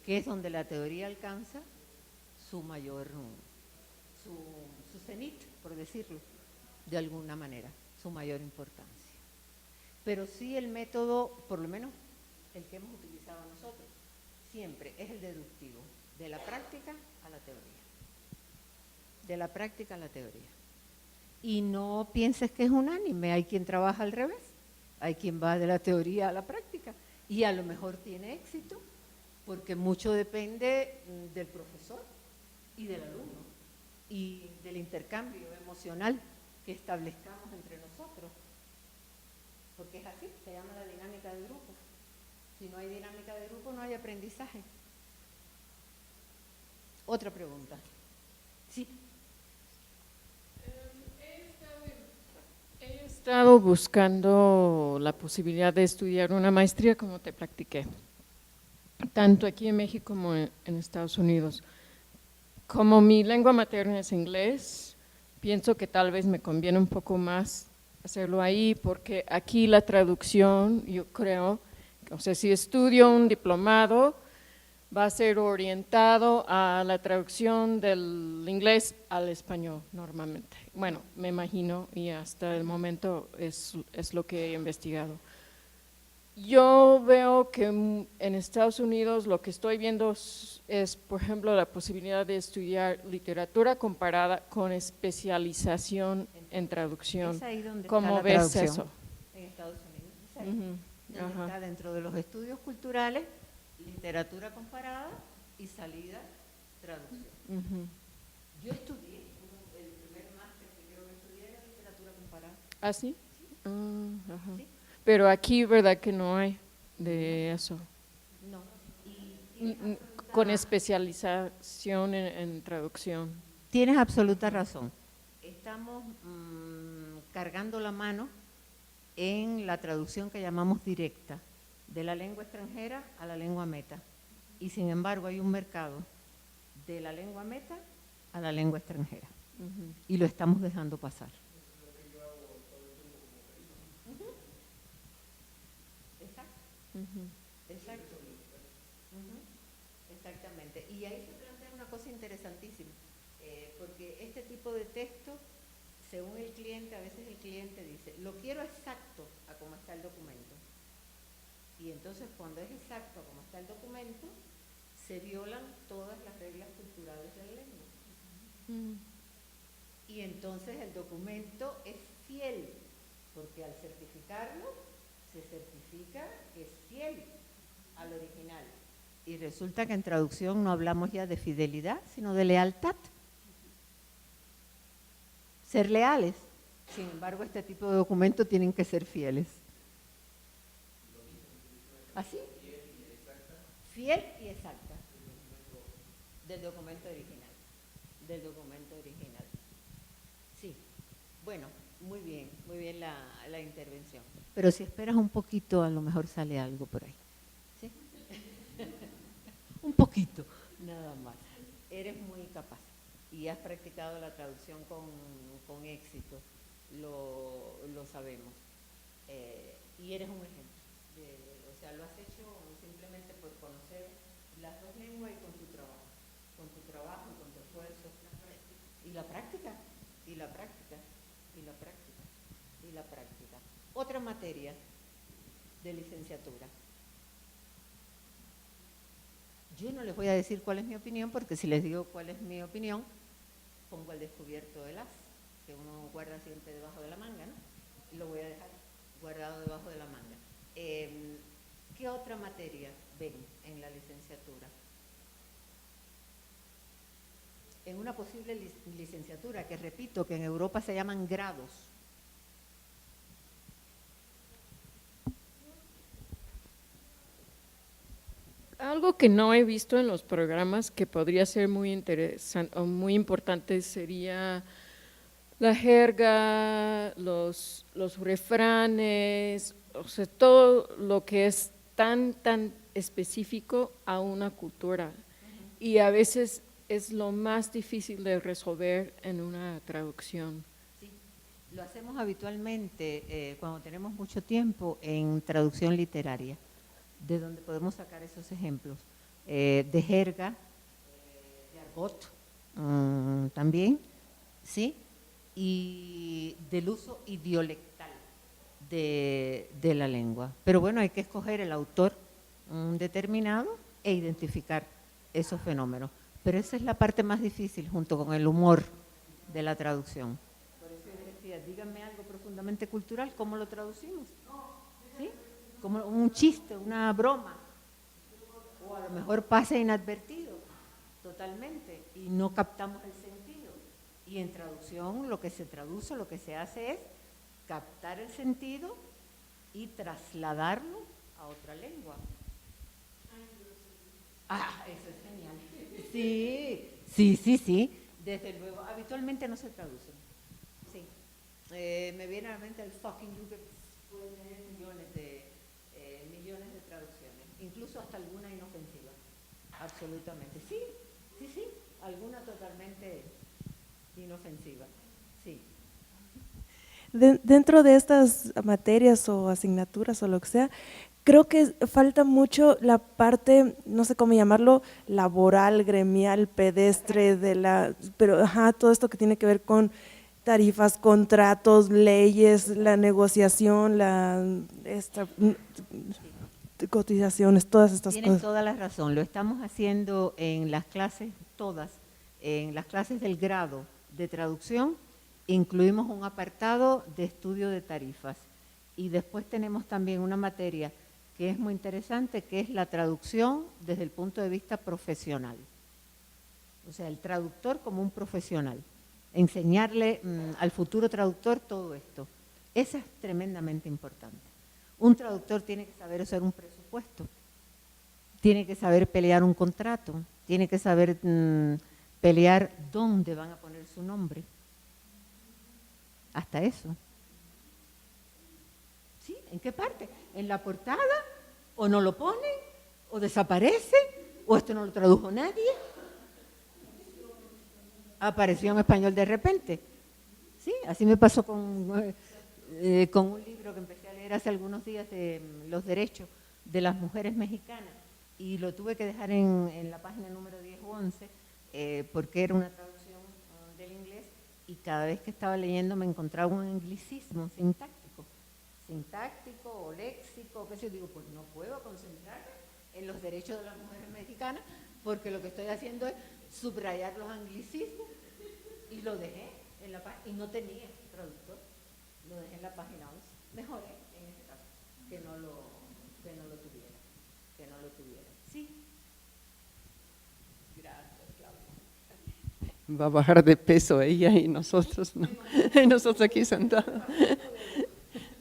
que es donde la teoría alcanza su mayor, su cenit, por decirlo de alguna manera, su mayor importancia. Pero sí el método, por lo menos el que hemos utilizado nosotros, siempre es el deductivo, de la práctica a la teoría. De la práctica a la teoría. Y no pienses que es unánime, hay quien trabaja al revés, hay quien va de la teoría a la práctica y a lo mejor tiene éxito, porque mucho depende del profesor y del alumno y del intercambio emocional que establezcamos entre nosotros. Porque es así, se llama la dinámica de grupo. Si no hay dinámica de grupo, no hay aprendizaje. Otra pregunta. Sí. He estado buscando la posibilidad de estudiar una maestría, como te platiqué, tanto aquí en México como en Estados Unidos. Como mi lengua materna es inglés, pienso que tal vez me conviene un poco más hacerlo ahí, porque aquí la traducción, yo creo, o sea, si estudio un diplomado, va a ser orientado a la traducción del inglés al español normalmente. Bueno, me imagino, y hasta el momento es lo que he investigado. Yo veo que en Estados Unidos lo que estoy viendo es, por ejemplo, la posibilidad de estudiar literatura comparada con especialización en traducción. Es ahí donde ¿Cómo está la ves traducción, eso? en Estados Unidos. Es ahí, donde está dentro de los estudios culturales, literatura comparada y salida, traducción. Yo estudié, el primer máster que creo que estudié era literatura comparada. ¿Ah, sí? Sí. Ajá. Sí. Pero aquí, ¿verdad que no hay de eso? No. Con especialización en traducción. Tienes absoluta razón. Estamos cargando la mano en la traducción que llamamos directa, de la lengua extranjera a la lengua meta. Y sin embargo hay un mercado de la lengua meta a la lengua extranjera. Y lo estamos dejando pasar. Exacto. Exactamente. Y ahí se plantea una cosa interesantísima, porque este tipo de texto, según el cliente, a veces el cliente dice, lo quiero exacto a como está el documento. Y entonces cuando es exacto a como está el documento, se violan todas las reglas culturales de la lengua. Y entonces el documento es fiel, porque al certificarlo, se certifica que es fiel al original. Y resulta que en traducción no hablamos ya de fidelidad, sino de lealtad. Ser leales. Sin embargo, este tipo de documentos tienen que ser fieles. ¿Así? Fiel y exacta. Del documento original. Del documento original. Sí. Bueno, muy bien la intervención. Pero si esperas un poquito, a lo mejor sale algo por ahí. ¿Sí? Un poquito, nada más. Eres muy capaz y has practicado la traducción con éxito, lo sabemos. Y eres un ejemplo. O sea, lo has hecho simplemente por conocer las dos lenguas y con tu trabajo y con tu esfuerzo. Y la práctica, y la práctica, y la práctica, y la práctica. Otra materia de licenciatura. Yo no les voy a decir cuál es mi opinión, porque si les digo cuál es mi opinión, pongo al descubierto el as, que uno guarda siempre debajo de la manga, ¿no? Y lo voy a dejar guardado debajo de la manga. ¿Qué otra materia ven en la licenciatura? En una posible licenciatura, que repito, que en Europa se llaman grados. Algo que no he visto en los programas que podría ser muy interesante o muy importante sería la jerga, los refranes o sea, todo lo que es tan específico a una cultura. Y a veces es lo más difícil de resolver en una traducción. Sí, lo hacemos habitualmente cuando tenemos mucho tiempo en traducción literaria, de donde podemos sacar esos ejemplos, de jerga, de argot también, ¿sí? Y del uso idiolectal de la lengua. Pero bueno, hay que escoger el autor determinado e identificar esos fenómenos. Pero esa es la parte más difícil junto con el humor de la traducción. Por eso yo les decía, díganme algo profundamente cultural, ¿cómo lo traducimos? ¿Sí? Como un chiste, una broma, o a lo mejor pasa inadvertido totalmente y no captamos el sentido. Y en traducción lo que se traduce, lo que se hace es captar el sentido y trasladarlo a otra lengua. Ah, eso es genial. Sí. Desde luego, habitualmente no se traducen. Sí. Me viene a la mente el fucking you, que puede tener millones de traducciones, incluso hasta alguna inofensiva. Absolutamente. Sí. Alguna totalmente inofensiva. Sí. Dentro de estas materias o asignaturas o lo que sea, creo que falta mucho la parte, no sé cómo llamarlo, laboral, gremial, pedestre, pero todo esto que tiene que ver con tarifas, contratos, leyes, la negociación, cotizaciones, todas estas cosas. Tienen toda la razón, lo estamos haciendo en las clases, todas, en las clases del grado de traducción, incluimos un apartado de estudio de tarifas y después tenemos también una materia que es muy interesante, que es la traducción desde el punto de vista profesional. O sea, el traductor como un profesional. Enseñarle al futuro traductor todo esto. Eso es tremendamente importante. Un traductor tiene que saber hacer un presupuesto, tiene que saber pelear un contrato, tiene que saber pelear dónde van a poner su nombre. Hasta eso. ¿Sí? ¿En qué parte? ¿En la portada? ¿O no lo pone? ¿O desaparece? ¿O esto no lo tradujo nadie? Apareció en español de repente. Sí, así me pasó con un libro que empecé a leer hace algunos días de los derechos de las mujeres mexicanas y lo tuve que dejar en la página número 10 o 11 porque era una traducción del inglés y cada vez que estaba leyendo me encontraba un anglicismo sintáctico o léxico, que yo digo, pues no puedo concentrarme en los derechos de las mujeres mexicanas porque lo que estoy haciendo es subrayar los anglicismos y lo dejé en la página y no tenía traductor, lo dejé en la página 11. Mejoré en este caso que no lo tuviera. Sí. Gracias, Claudia. Va a bajar de peso ella y nosotros no. Y nosotros aquí sentados.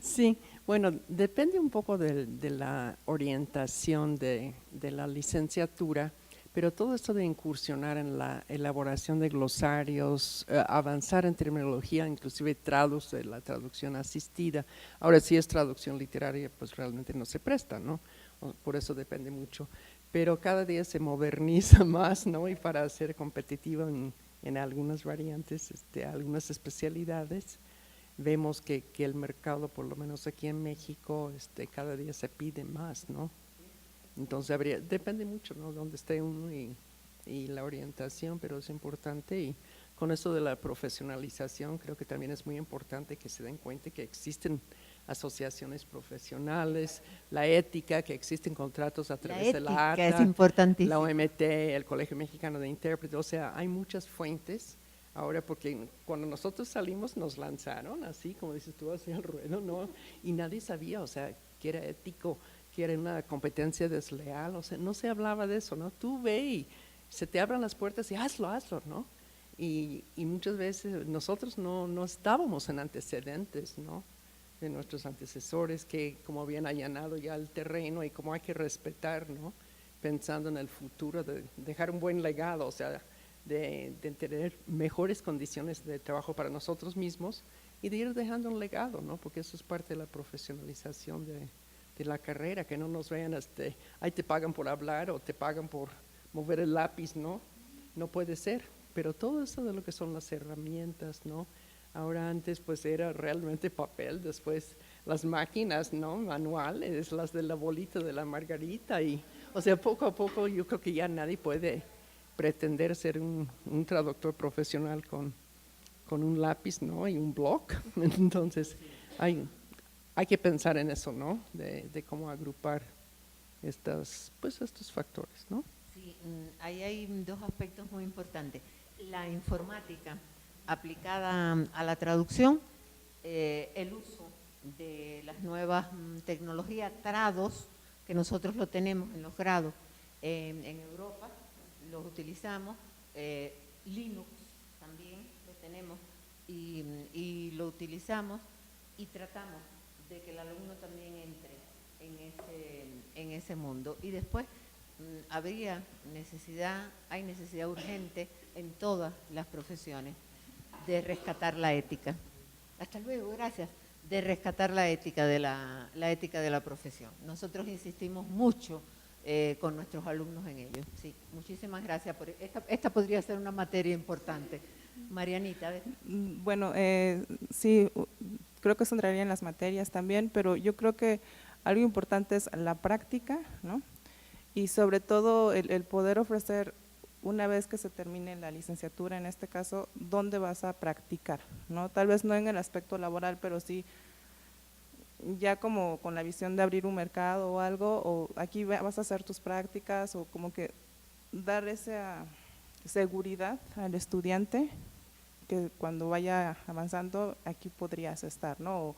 Sí, bueno, depende un poco de la orientación de la licenciatura, pero todo esto de incursionar en la elaboración de glosarios, avanzar en terminología, inclusive la traducción asistida. Ahora, si es traducción literaria, pues realmente no se presta, ¿no? Por eso depende mucho. Pero cada día se moderniza más, ¿no? Y para ser competitivo en algunas variantes, algunas especialidades, vemos que el mercado, por lo menos aquí en México, cada día se pide más, ¿no? Entonces depende mucho, ¿no? Dónde esté uno y la orientación, pero es importante. Y con eso de la profesionalización, creo que también es muy importante que se den cuenta que existen asociaciones profesionales, la ética, que existen contratos a través de la ATA, es importantísima. la OMT, el Colegio Mexicano de Intérpretes, o sea, hay muchas fuentes. Ahora, porque cuando nosotros salimos nos lanzaron, así como dices tú, hacia el ruedo, ¿no? Y nadie sabía, o sea, que era ético, que era una competencia desleal, o sea, no se hablaba de eso, ¿no? Tú ve y se te abran las puertas y hazlo, ¿no? Y muchas veces nosotros no estábamos en antecedentes, ¿no? De nuestros antecesores que como habían allanado ya el terreno y como hay que respetar, ¿no? Pensando en el futuro, de dejar un buen legado, o sea, de tener mejores condiciones de trabajo para nosotros mismos y de ir dejando un legado, ¿no? Porque eso es parte de la profesionalización de la carrera, que no nos vean, ahí te pagan por hablar o te pagan por mover el lápiz, ¿no? No puede ser, pero todo eso de lo que son las herramientas, ¿no? Ahora antes pues era realmente papel, después las máquinas, ¿no? Manuales, las de la bolita de la margarita y, o sea, poco a poco yo creo que ya nadie puede pretender ser un traductor profesional con un lápiz, ¿no? Y un bloc. Entonces hay que pensar en eso, ¿no? De cómo agrupar estos factores, ¿no? Sí, ahí hay dos aspectos muy importantes. La informática aplicada a la traducción, el uso de las nuevas tecnologías, Trados, que nosotros lo tenemos en los grados en Europa, los utilizamos, Linux también lo tenemos y lo utilizamos y tratamos de que el alumno también entre en ese mundo. Y después hay necesidad urgente en todas las profesiones de rescatar la ética. Hasta luego, gracias. De rescatar la ética de la profesión. Nosotros insistimos mucho con nuestros alumnos en ello. Sí, muchísimas gracias. Esta podría ser una materia importante. Marianita, a ver. Bueno, sí, creo que eso entraría en las materias también, pero yo creo que algo importante es la práctica, ¿no? Y sobre todo el poder ofrecer, una vez que se termine la licenciatura, en este caso, ¿dónde vas a practicar? ¿No? Tal vez no en el aspecto laboral, pero sí ya como con la visión de abrir un mercado o algo, o aquí vas a hacer tus prácticas, o como que dar esa seguridad al estudiante que cuando vaya avanzando aquí podrías estar, ¿no?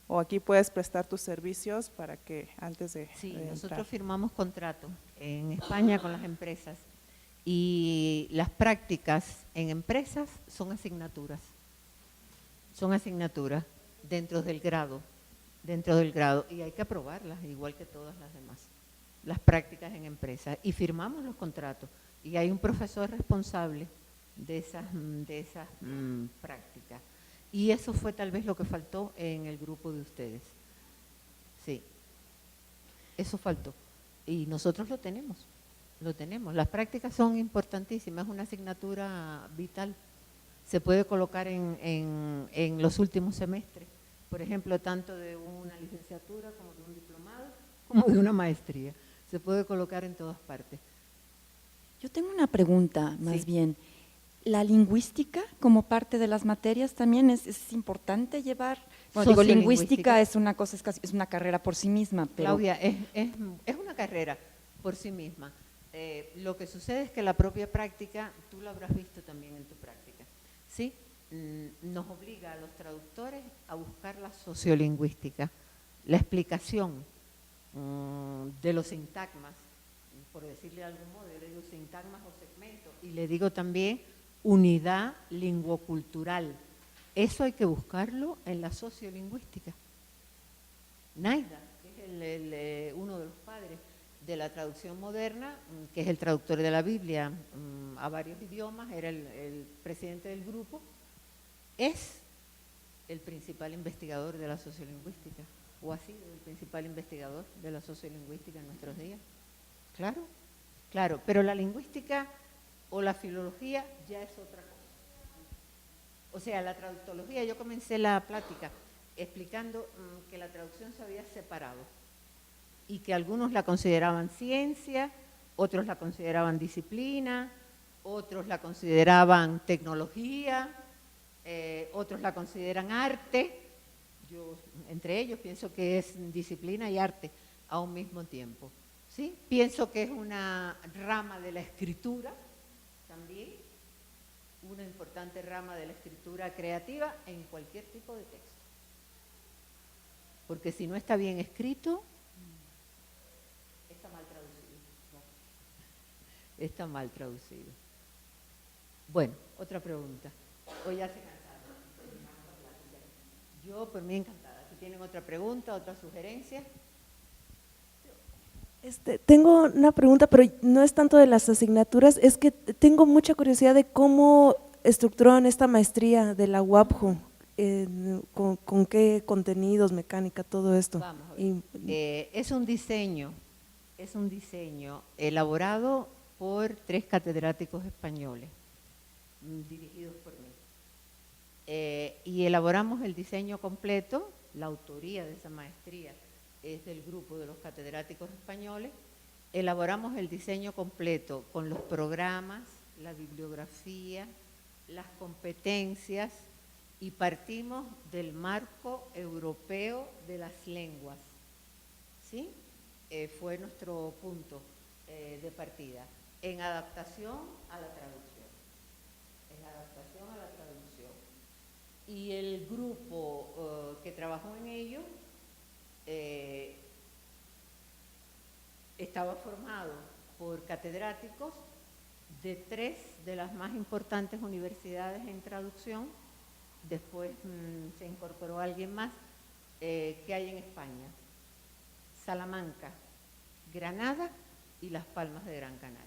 O aquí puedes prestar tus servicios para que antes de nosotros firmamos contrato en España con las empresas y las prácticas en empresas son asignaturas dentro del grado y hay que aprobarlas igual que todas las demás, las prácticas en empresas, y firmamos los contratos y hay un profesor responsable de esas prácticas. Y eso fue tal vez lo que faltó en el grupo de ustedes. Sí, eso faltó. Y nosotros lo tenemos. Las prácticas son importantísimas, es una asignatura vital. Se puede colocar en los últimos semestres, por ejemplo, tanto de una licenciatura como de un diplomado, como de una maestría. Se puede colocar en todas partes. Yo tengo una pregunta, más bien. ¿La lingüística como parte de las materias también es importante llevar? Bueno, digo, lingüística es una cosa, es una carrera por sí misma. Pero Claudia, es una carrera por sí misma. Lo que sucede es que la propia práctica, tú lo habrás visto también en tu práctica, ¿sí? Nos obliga a los traductores a buscar la sociolingüística, la explicación de los sintagmas, por decirle de algún modo, yo le digo sintagmas o segmentos, y le digo también unidad lingüocultural. Eso hay que buscarlo en la sociolingüística. Naida, que es uno de los padres de la traducción moderna, que es el traductor de la Biblia a varios idiomas, era el presidente del grupo, es el principal investigador de la sociolingüística, o ha sido el principal investigador de la sociolingüística en nuestros días. Claro, pero la lingüística o la filología ya es otra cosa. O sea, la traductología, yo comencé la plática explicando que la traducción se había separado y que algunos la consideraban ciencia, otros la consideraban disciplina, otros la consideraban tecnología, otros la consideran arte. Yo, entre ellos, pienso que es disciplina y arte a un mismo tiempo. ¿Sí? Pienso que es una rama de la escritura, también, una importante rama de la escritura creativa en cualquier tipo de texto. Porque si no está bien escrito, está mal traducido. Está mal traducido. Bueno, otra pregunta. O ya se cansaron. Yo, por mí, encantada. Si tienen otra pregunta, otra sugerencia. Tengo una pregunta, pero no es tanto de las asignaturas, es que tengo mucha curiosidad de cómo estructuraron esta maestría de la UAPJU. con qué contenidos, mecánica, todo esto. Vamos a ver. Es un diseño elaborado por 3 catedráticos españoles, dirigidos por mí. Y elaboramos el diseño completo, la autoría de esa maestría es del grupo de los catedráticos españoles. Elaboramos el diseño completo con los programas, la bibliografía, las competencias, y partimos del marco europeo de las lenguas, ¿sí? Fue nuestro punto de partida, en adaptación a la traducción. Y el grupo que trabajó en ello estaba formado por catedráticos de 3 de las más importantes universidades en traducción. Después se incorporó alguien más que hay en España: Salamanca, Granada y Las Palmas de Gran Canaria.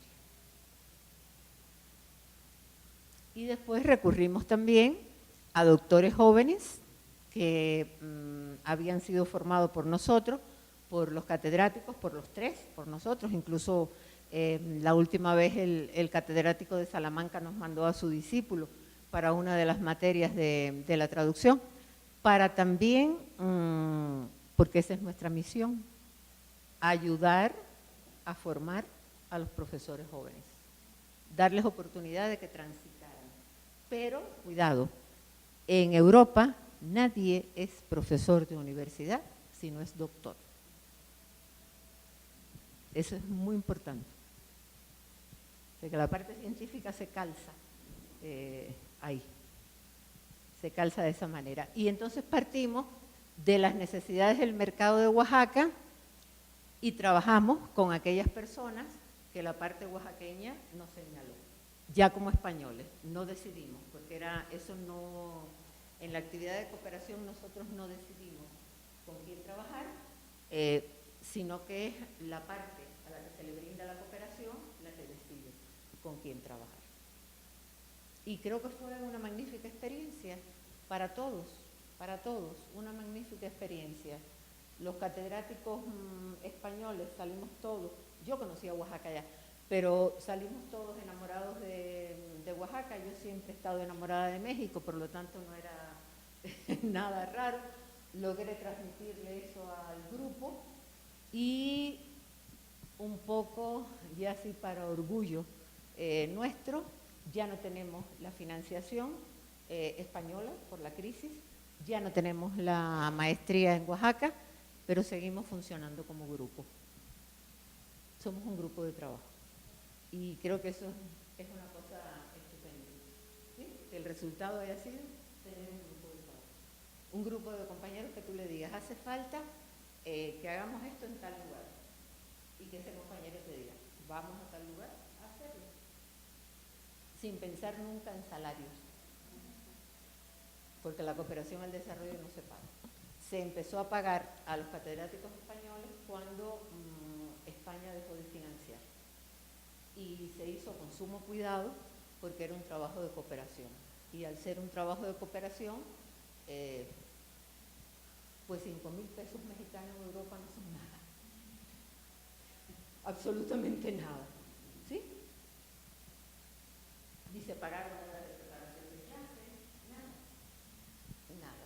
Y después recurrimos también a doctores jóvenes que habían sido formados por nosotros, por los catedráticos, por los 3, por nosotros. Incluso la última vez el catedrático de Salamanca nos mandó a su discípulo para una de las materias de la traducción, para también, porque esa es nuestra misión, ayudar a formar a los profesores jóvenes, darles oportunidad de que transitaran. Pero, cuidado, en Europa nadie es profesor de universidad si no es doctor. Eso es muy importante. O sea, que la parte científica se calza ahí, se calza de esa manera. Y entonces partimos de las necesidades del mercado de Oaxaca y trabajamos con aquellas personas que la parte oaxaqueña nos señaló, ya como españoles. No decidimos, porque eso no, en la actividad de cooperación nosotros no decidimos con quién trabajar, sino que es la parte a la que se le brinda la cooperación la que decide con quién trabajar. Y creo que fue una magnífica experiencia para todos, una magnífica experiencia. Los catedráticos españoles salimos todos, yo conocí a Oaxaca ya, pero salimos todos enamorados de Oaxaca. Yo siempre he estado enamorada de México, por lo tanto no era nada raro. Logré transmitirle eso al grupo y un poco, ya así para orgullo nuestro, ya no tenemos la financiación española por la crisis, ya no tenemos la maestría en Oaxaca, pero seguimos funcionando como grupo. Somos un grupo de trabajo y creo que eso es una cosa estupenda, ¿sí? Que el resultado haya sido tener un grupo de trabajo, un grupo de compañeros que tú le digas, hace falta que hagamos esto en tal lugar, y que ese compañero te diga, vamos a tal lugar a hacerlo, sin pensar nunca en salarios, porque la cooperación al desarrollo no se paga. Se empezó a pagar a los catedráticos españoles cuando España dejó de financiar, y se hizo con sumo cuidado porque era un trabajo de cooperación, y al ser un trabajo de cooperación, pues 5.000 pesos mexicanos en Europa no son nada, absolutamente nada, ¿sí? Ni se pagaron horas de preparación de clases, nada.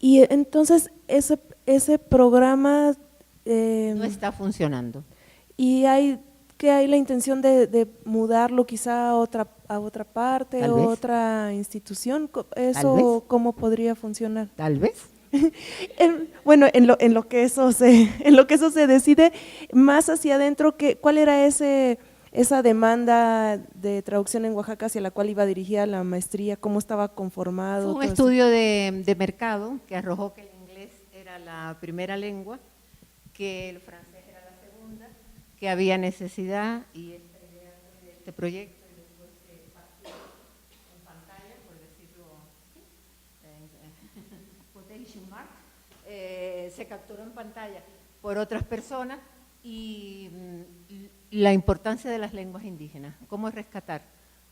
Y entonces ese programa no está funcionando. ¿Y hay la intención de mudarlo quizá a otra parte, Tal o vez. otra institución? Tal vez. ¿Cómo podría funcionar? Tal vez. Bueno, en lo que eso se decide, más hacia adentro, ¿cuál era esa demanda de traducción en Oaxaca hacia la cual iba dirigida la maestría? ¿Cómo estaba conformado? Fue un estudio de mercado que arrojó que el inglés era la primera lengua, que el francés era la segunda, que había necesidad, y esta idea de este proyecto, y después se partió en pantalla, por decirlo quotation mark, se capturó en pantalla por otras personas, y la importancia de las lenguas indígenas, cómo rescatar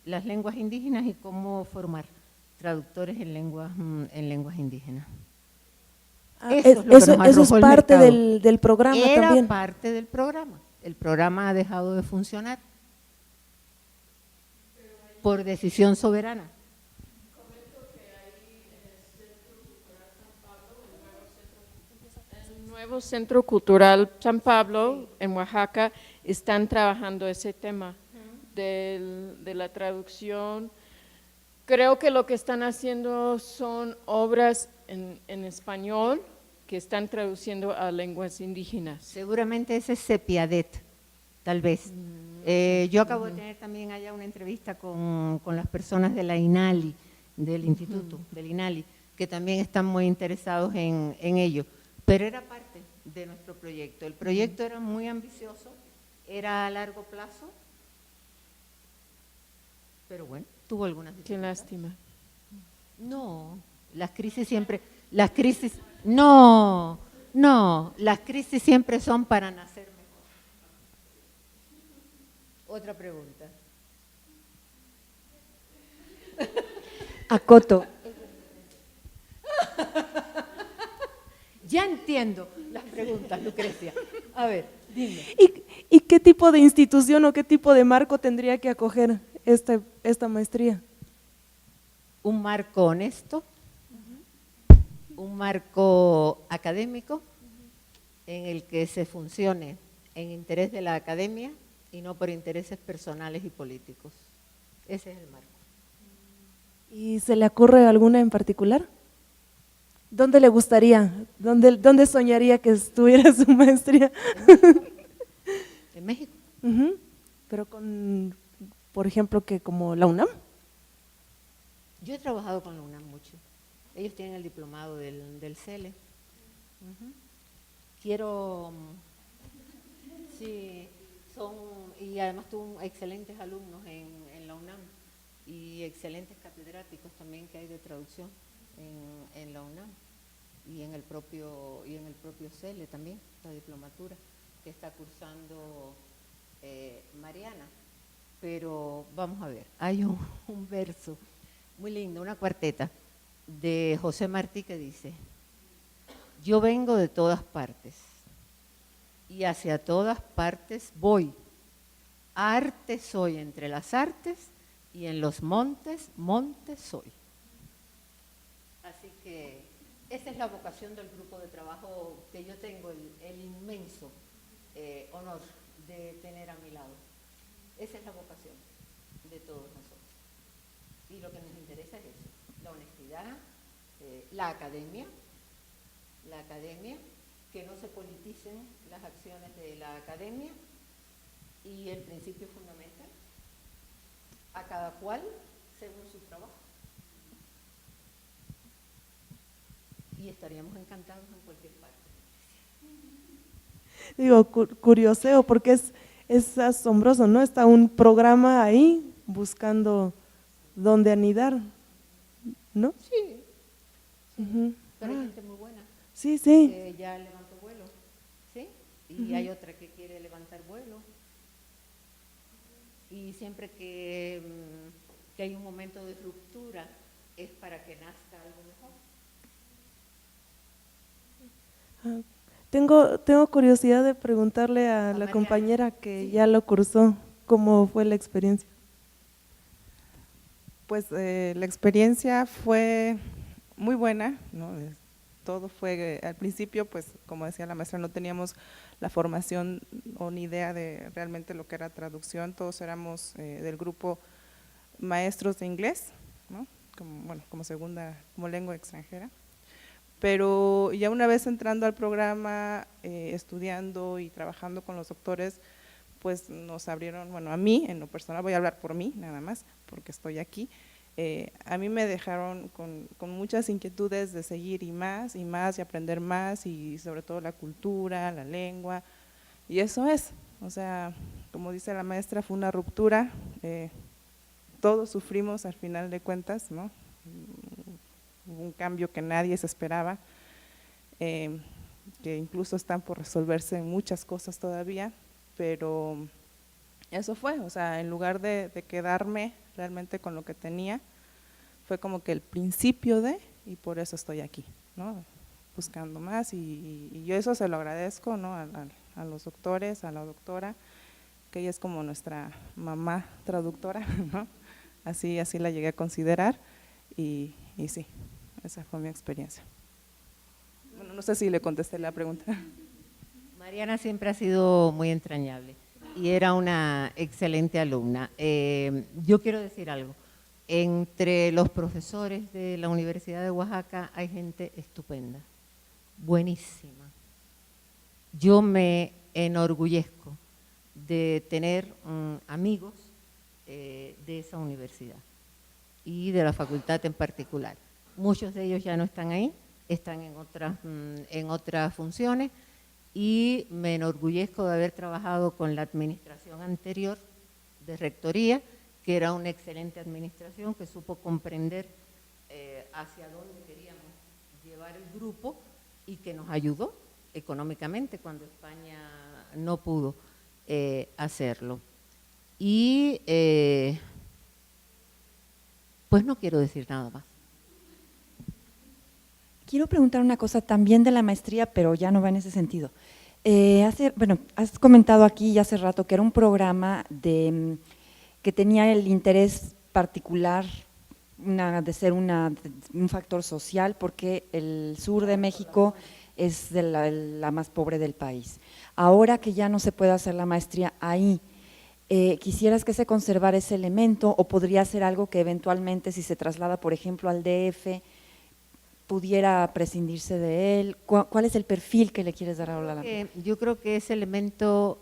las lenguas indígenas y cómo formar traductores en lenguas indígenas. Eso es parte del programa también. Era parte del programa. El programa ha dejado de funcionar por decisión soberana. El nuevo Centro Cultural San Pablo en Oaxaca están trabajando ese tema de la traducción. Creo que lo que están haciendo son obras en español que están traduciendo a lenguas indígenas. Seguramente ese es Sepiadet, tal vez. Yo acabo de tener también allá una entrevista con las personas de la INALI, del instituto, del INALI, que también están muy interesados en ello. Pero era parte de nuestro proyecto. El proyecto era muy ambicioso, era a largo plazo, pero bueno, tuvo algunas dificultades. Qué lástima. No, las crisis siempre, las crisis son para nacer mejor. Otra pregunta. Acoto. Ya entiendo las preguntas, Lucrecia. A ver, dime. ¿Y qué tipo de institución o qué tipo de marco tendría que acoger esta maestría? Un marco honesto, un marco académico en el que se funcione en interés de la academia y no por intereses personales y políticos. Ese es el marco. ¿Y se le ocurre alguna en particular? ¿Dónde le gustaría? ¿Dónde soñaría que estuviera su maestría? En México. Pero por ejemplo, que como la UNAM. Yo he trabajado con la UNAM mucho. Ellos tienen el diplomado del CELE. Quiero, sí, y además tuve excelentes alumnos en la UNAM y excelentes catedráticos también que hay de traducción en la UNAM y en el propio CELE también, la diplomatura que está cursando Mariana. Pero vamos a ver, hay un verso muy lindo, una cuarteta de José Martí que dice: yo vengo de todas partes y hacia todas partes voy. Arte soy entre las artes y en los montes, monte soy. Así que esa es la vocación del grupo de trabajo que yo tengo el inmenso honor de tener a mi lado. Esa es la vocación de todos nosotros. Y lo que nos interesa es eso, la honestidad, la academia, que no se politicen las acciones de la academia y el principio fundamental, a cada cual según su trabajo. Y estaríamos encantados en cualquier parte. Digo, curioseo, porque es asombroso, ¿no? Está un programa ahí buscando dónde anidar, ¿no? Sí. Pero hay gente muy buena. Sí. Que ya levantó vuelo, ¿sí? Y hay otra que quiere levantar vuelo. Y siempre que hay un momento de ruptura es para que nazca algo mejor. Tengo curiosidad de preguntarle a la compañera que ya lo cursó, ¿cómo fue la experiencia? Pues la experiencia fue muy buena, ¿no? Todo fue, al principio, pues como decía la maestra, no teníamos la formación o ni idea de realmente lo que era traducción. Todos éramos del grupo maestros de inglés, ¿no? Como segunda, como lengua extranjera. Pero ya una vez entrando al programa, estudiando y trabajando con los doctores, pues nos abrieron, bueno, a mí en lo personal, voy a hablar por mí nada más, porque estoy aquí, a mí me dejaron con muchas inquietudes de seguir y aprender más, y sobre todo la cultura, la lengua, y eso es, o sea, como dice la maestra, fue una ruptura, todos sufrimos al final de cuentas, ¿no? Un cambio que nadie se esperaba, que incluso están por resolverse muchas cosas todavía, pero eso fue, o sea, en lugar de quedarme realmente con lo que tenía, fue como que el principio de, y por eso estoy aquí, ¿no? Buscando más, y yo eso se lo agradezco, ¿no? A los doctores, a la doctora, que ella es como nuestra mamá traductora, ¿no? Así la llegué a considerar, y sí, esa fue mi experiencia. Bueno, no sé si le contesté la pregunta. Mariana siempre ha sido muy entrañable y era una excelente alumna. Yo quiero decir algo. Entre los profesores de la Universidad de Oaxaca hay gente estupenda, buenísima. Yo me enorgullezco de tener amigos de esa universidad y de la facultad en particular. Muchos de ellos ya no están ahí, están en otras funciones, y me enorgullezco de haber trabajado con la administración anterior de rectoría, que era una excelente administración que supo comprender hacia dónde queríamos llevar el grupo y que nos ayudó económicamente cuando España no pudo hacerlo. Y pues no quiero decir nada más. Quiero preguntar una cosa también de la maestría, pero ya no va en ese sentido. Has comentado aquí ya hace rato que era un programa que tenía el interés particular de ser un factor social, porque el sur de México es la más pobre del país. Ahora que ya no se puede hacer la maestría ahí, ¿quisieras que se conservara ese elemento, o podría ser algo que eventualmente, si se traslada, por ejemplo, al DF, pudiera prescindirse de él? ¿Cuál es el perfil que le quieres dar ahora a la? Yo creo que ese elemento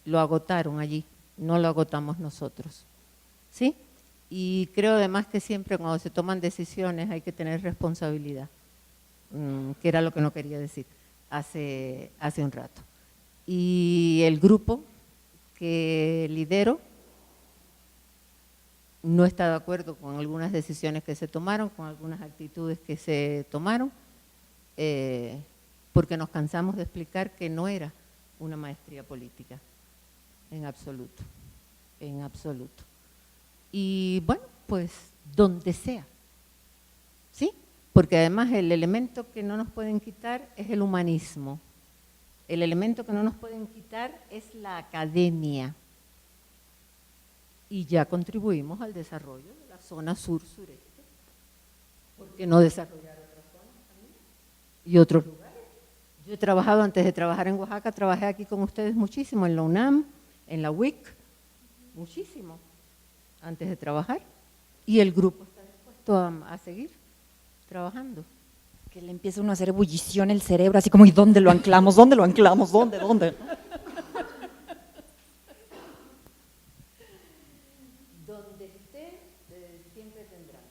lo agotaron allí, no lo agotamos nosotros, ¿sí? Y creo además que siempre cuando se toman decisiones hay que tener responsabilidad, que era lo que no quería decir hace un rato. Y el grupo que lidero no está de acuerdo con algunas decisiones que se tomaron, con algunas actitudes que se tomaron, porque nos cansamos de explicar que no era una maestría política, en absoluto, en absoluto. Y bueno, pues donde sea, ¿sí? Porque además el elemento que no nos pueden quitar es el humanismo, el elemento que no nos pueden quitar es la academia. Y ya contribuimos al desarrollo de la zona sur-sureste. ¿Por qué no desarrollar otras zonas también? Y otros lugares. Yo he trabajado, antes de trabajar en Oaxaca, trabajé aquí con ustedes muchísimo, en la UNAM, en la UIC, muchísimo, antes de trabajar. Y el grupo está dispuesto a seguir trabajando. Que le empieza uno a hacer ebullición el cerebro, así como, ¿y dónde lo anclamos? ¿Dónde lo anclamos? ¿Dónde? Siempre tendrán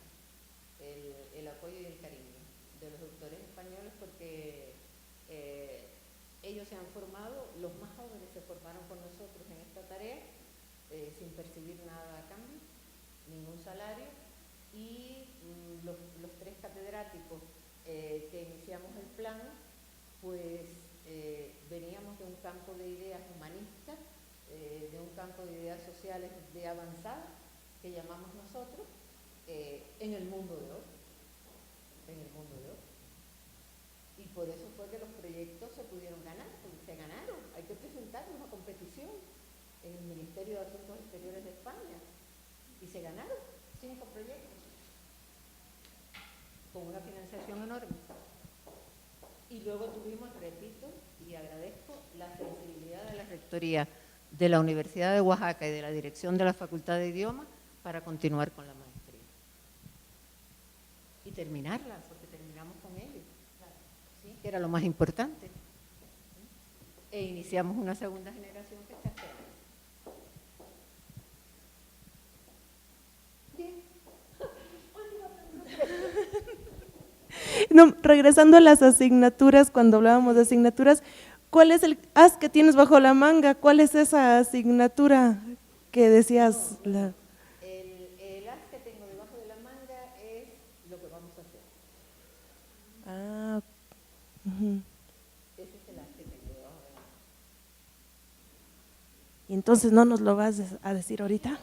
el apoyo y el cariño de los doctores españoles, porque ellos se han formado, los más jóvenes se formaron con nosotros en esta tarea, sin percibir nada a cambio, ningún salario, y los tres catedráticos que iniciamos el plan, pues veníamos de un campo de ideas humanistas, de un campo de ideas sociales de avanzada, que llamamos nosotros, en el mundo de hoy, y por eso fue que los proyectos se pudieron ganar, porque se ganaron. Hay que presentarnos a competición en el Ministerio de Asuntos Exteriores de España, y se ganaron 5 proyectos con una financiación enorme. Y luego tuvimos, repito y agradezco, la sensibilidad de la rectoría de la Universidad de Oaxaca y de la dirección de la Facultad de Idiomas para continuar con la maestría y terminarla, porque terminamos con ellos, ¿sí? Que era lo más importante, ¿sí? E iniciamos una segunda generación que está esperando. Bien. No, regresando a las asignaturas, cuando hablábamos de asignaturas, ¿cuál es el as que tienes bajo la manga? ¿Cuál es esa asignatura que decías? El as que tengo debajo de la manga es lo que vamos a hacer. Ah, Ese es el as que tengo debajo de la y entonces no nos lo vas a decir ahorita.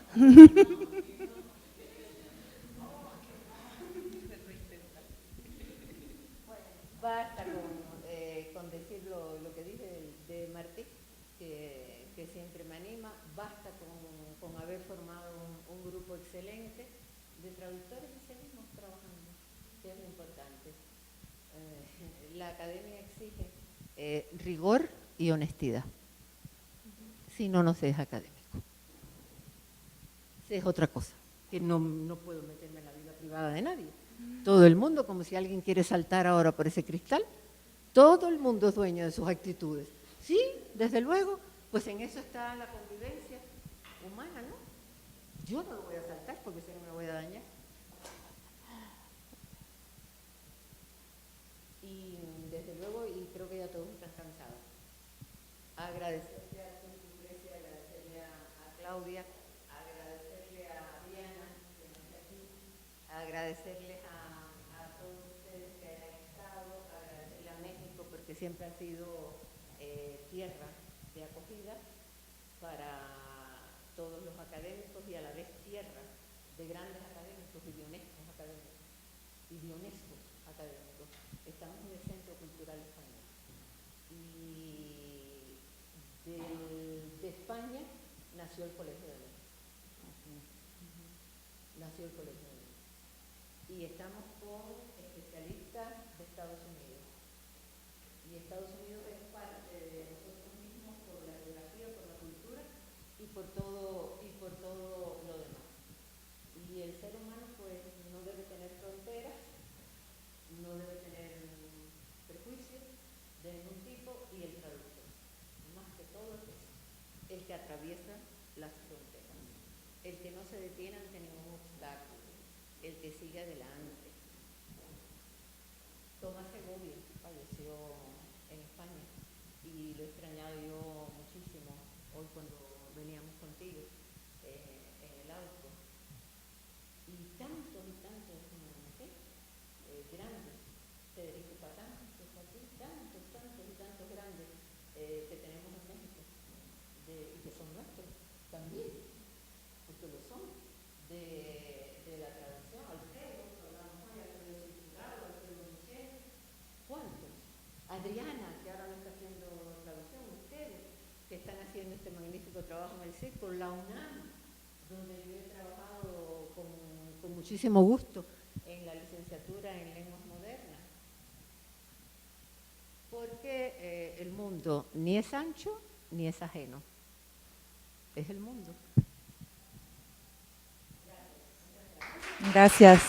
Basta con decir lo que dije de Martí, que siempre me anima, basta con haber formado un grupo excelente de traductores y seguimos trabajando, que es lo importante. La academia exige rigor y honestidad, si no, no se es académico. Se es otra cosa, que no puedo meterme en la vida privada de nadie. Todo el mundo, como si alguien quiere saltar ahora por ese cristal, todo el mundo es dueño de sus actitudes. Sí, desde luego, pues en eso está la convivencia humana, ¿no? Yo no lo voy a saltar porque sé que me voy a dañar. Y desde luego, y creo que ya todos están cansados, agradecerle a la Iglesia, agradecerle a Claudia, agradecerle a Diana, que no está aquí, agradecerles a todos ustedes que hayan estado, agradecerle a México porque siempre ha sido tierra de acogida para todos los académicos y a la vez tierra de grandes académicos y de honestos académicos y de honestos académicos. Estamos en el Centro Cultural Español y de España nació el Colegio de Letras. Nació el Colegio de Letras. Y estamos con especialistas de Estados Unidos. Y Estados Unidos es parte de nosotros mismos por la geografía, por la cultura y por todo lo demás. Y el ser humano pues no debe tener fronteras, no debe tener prejuicios de ningún tipo, y el traductor, más que todo es eso, el que atraviesa las fronteras, el que no se detiene ante ningún obstáculo, el que sigue adelante. Tomás Segovia falleció en España y lo he extrañado yo muchísimo hoy cuando veníamos contigo en el auto. Y tantos grandes, Federico Patán, que está aquí, tantos grandes que tenemos en México, y que son nuestros también, porque lo son, de la traducción. Alfredo, hablamos hoy, Alfredo Circulado, Alfredo Michel, ¿cuántos? Adriana, que ahora no está haciendo traducción, ustedes, que están haciendo este magnífico trabajo en el círculo, la UNAM, donde yo he trabajado con muchísimo gusto en la licenciatura en lenguas modernas, porque el mundo ni es ancho ni es ajeno, es el mundo. Gracias.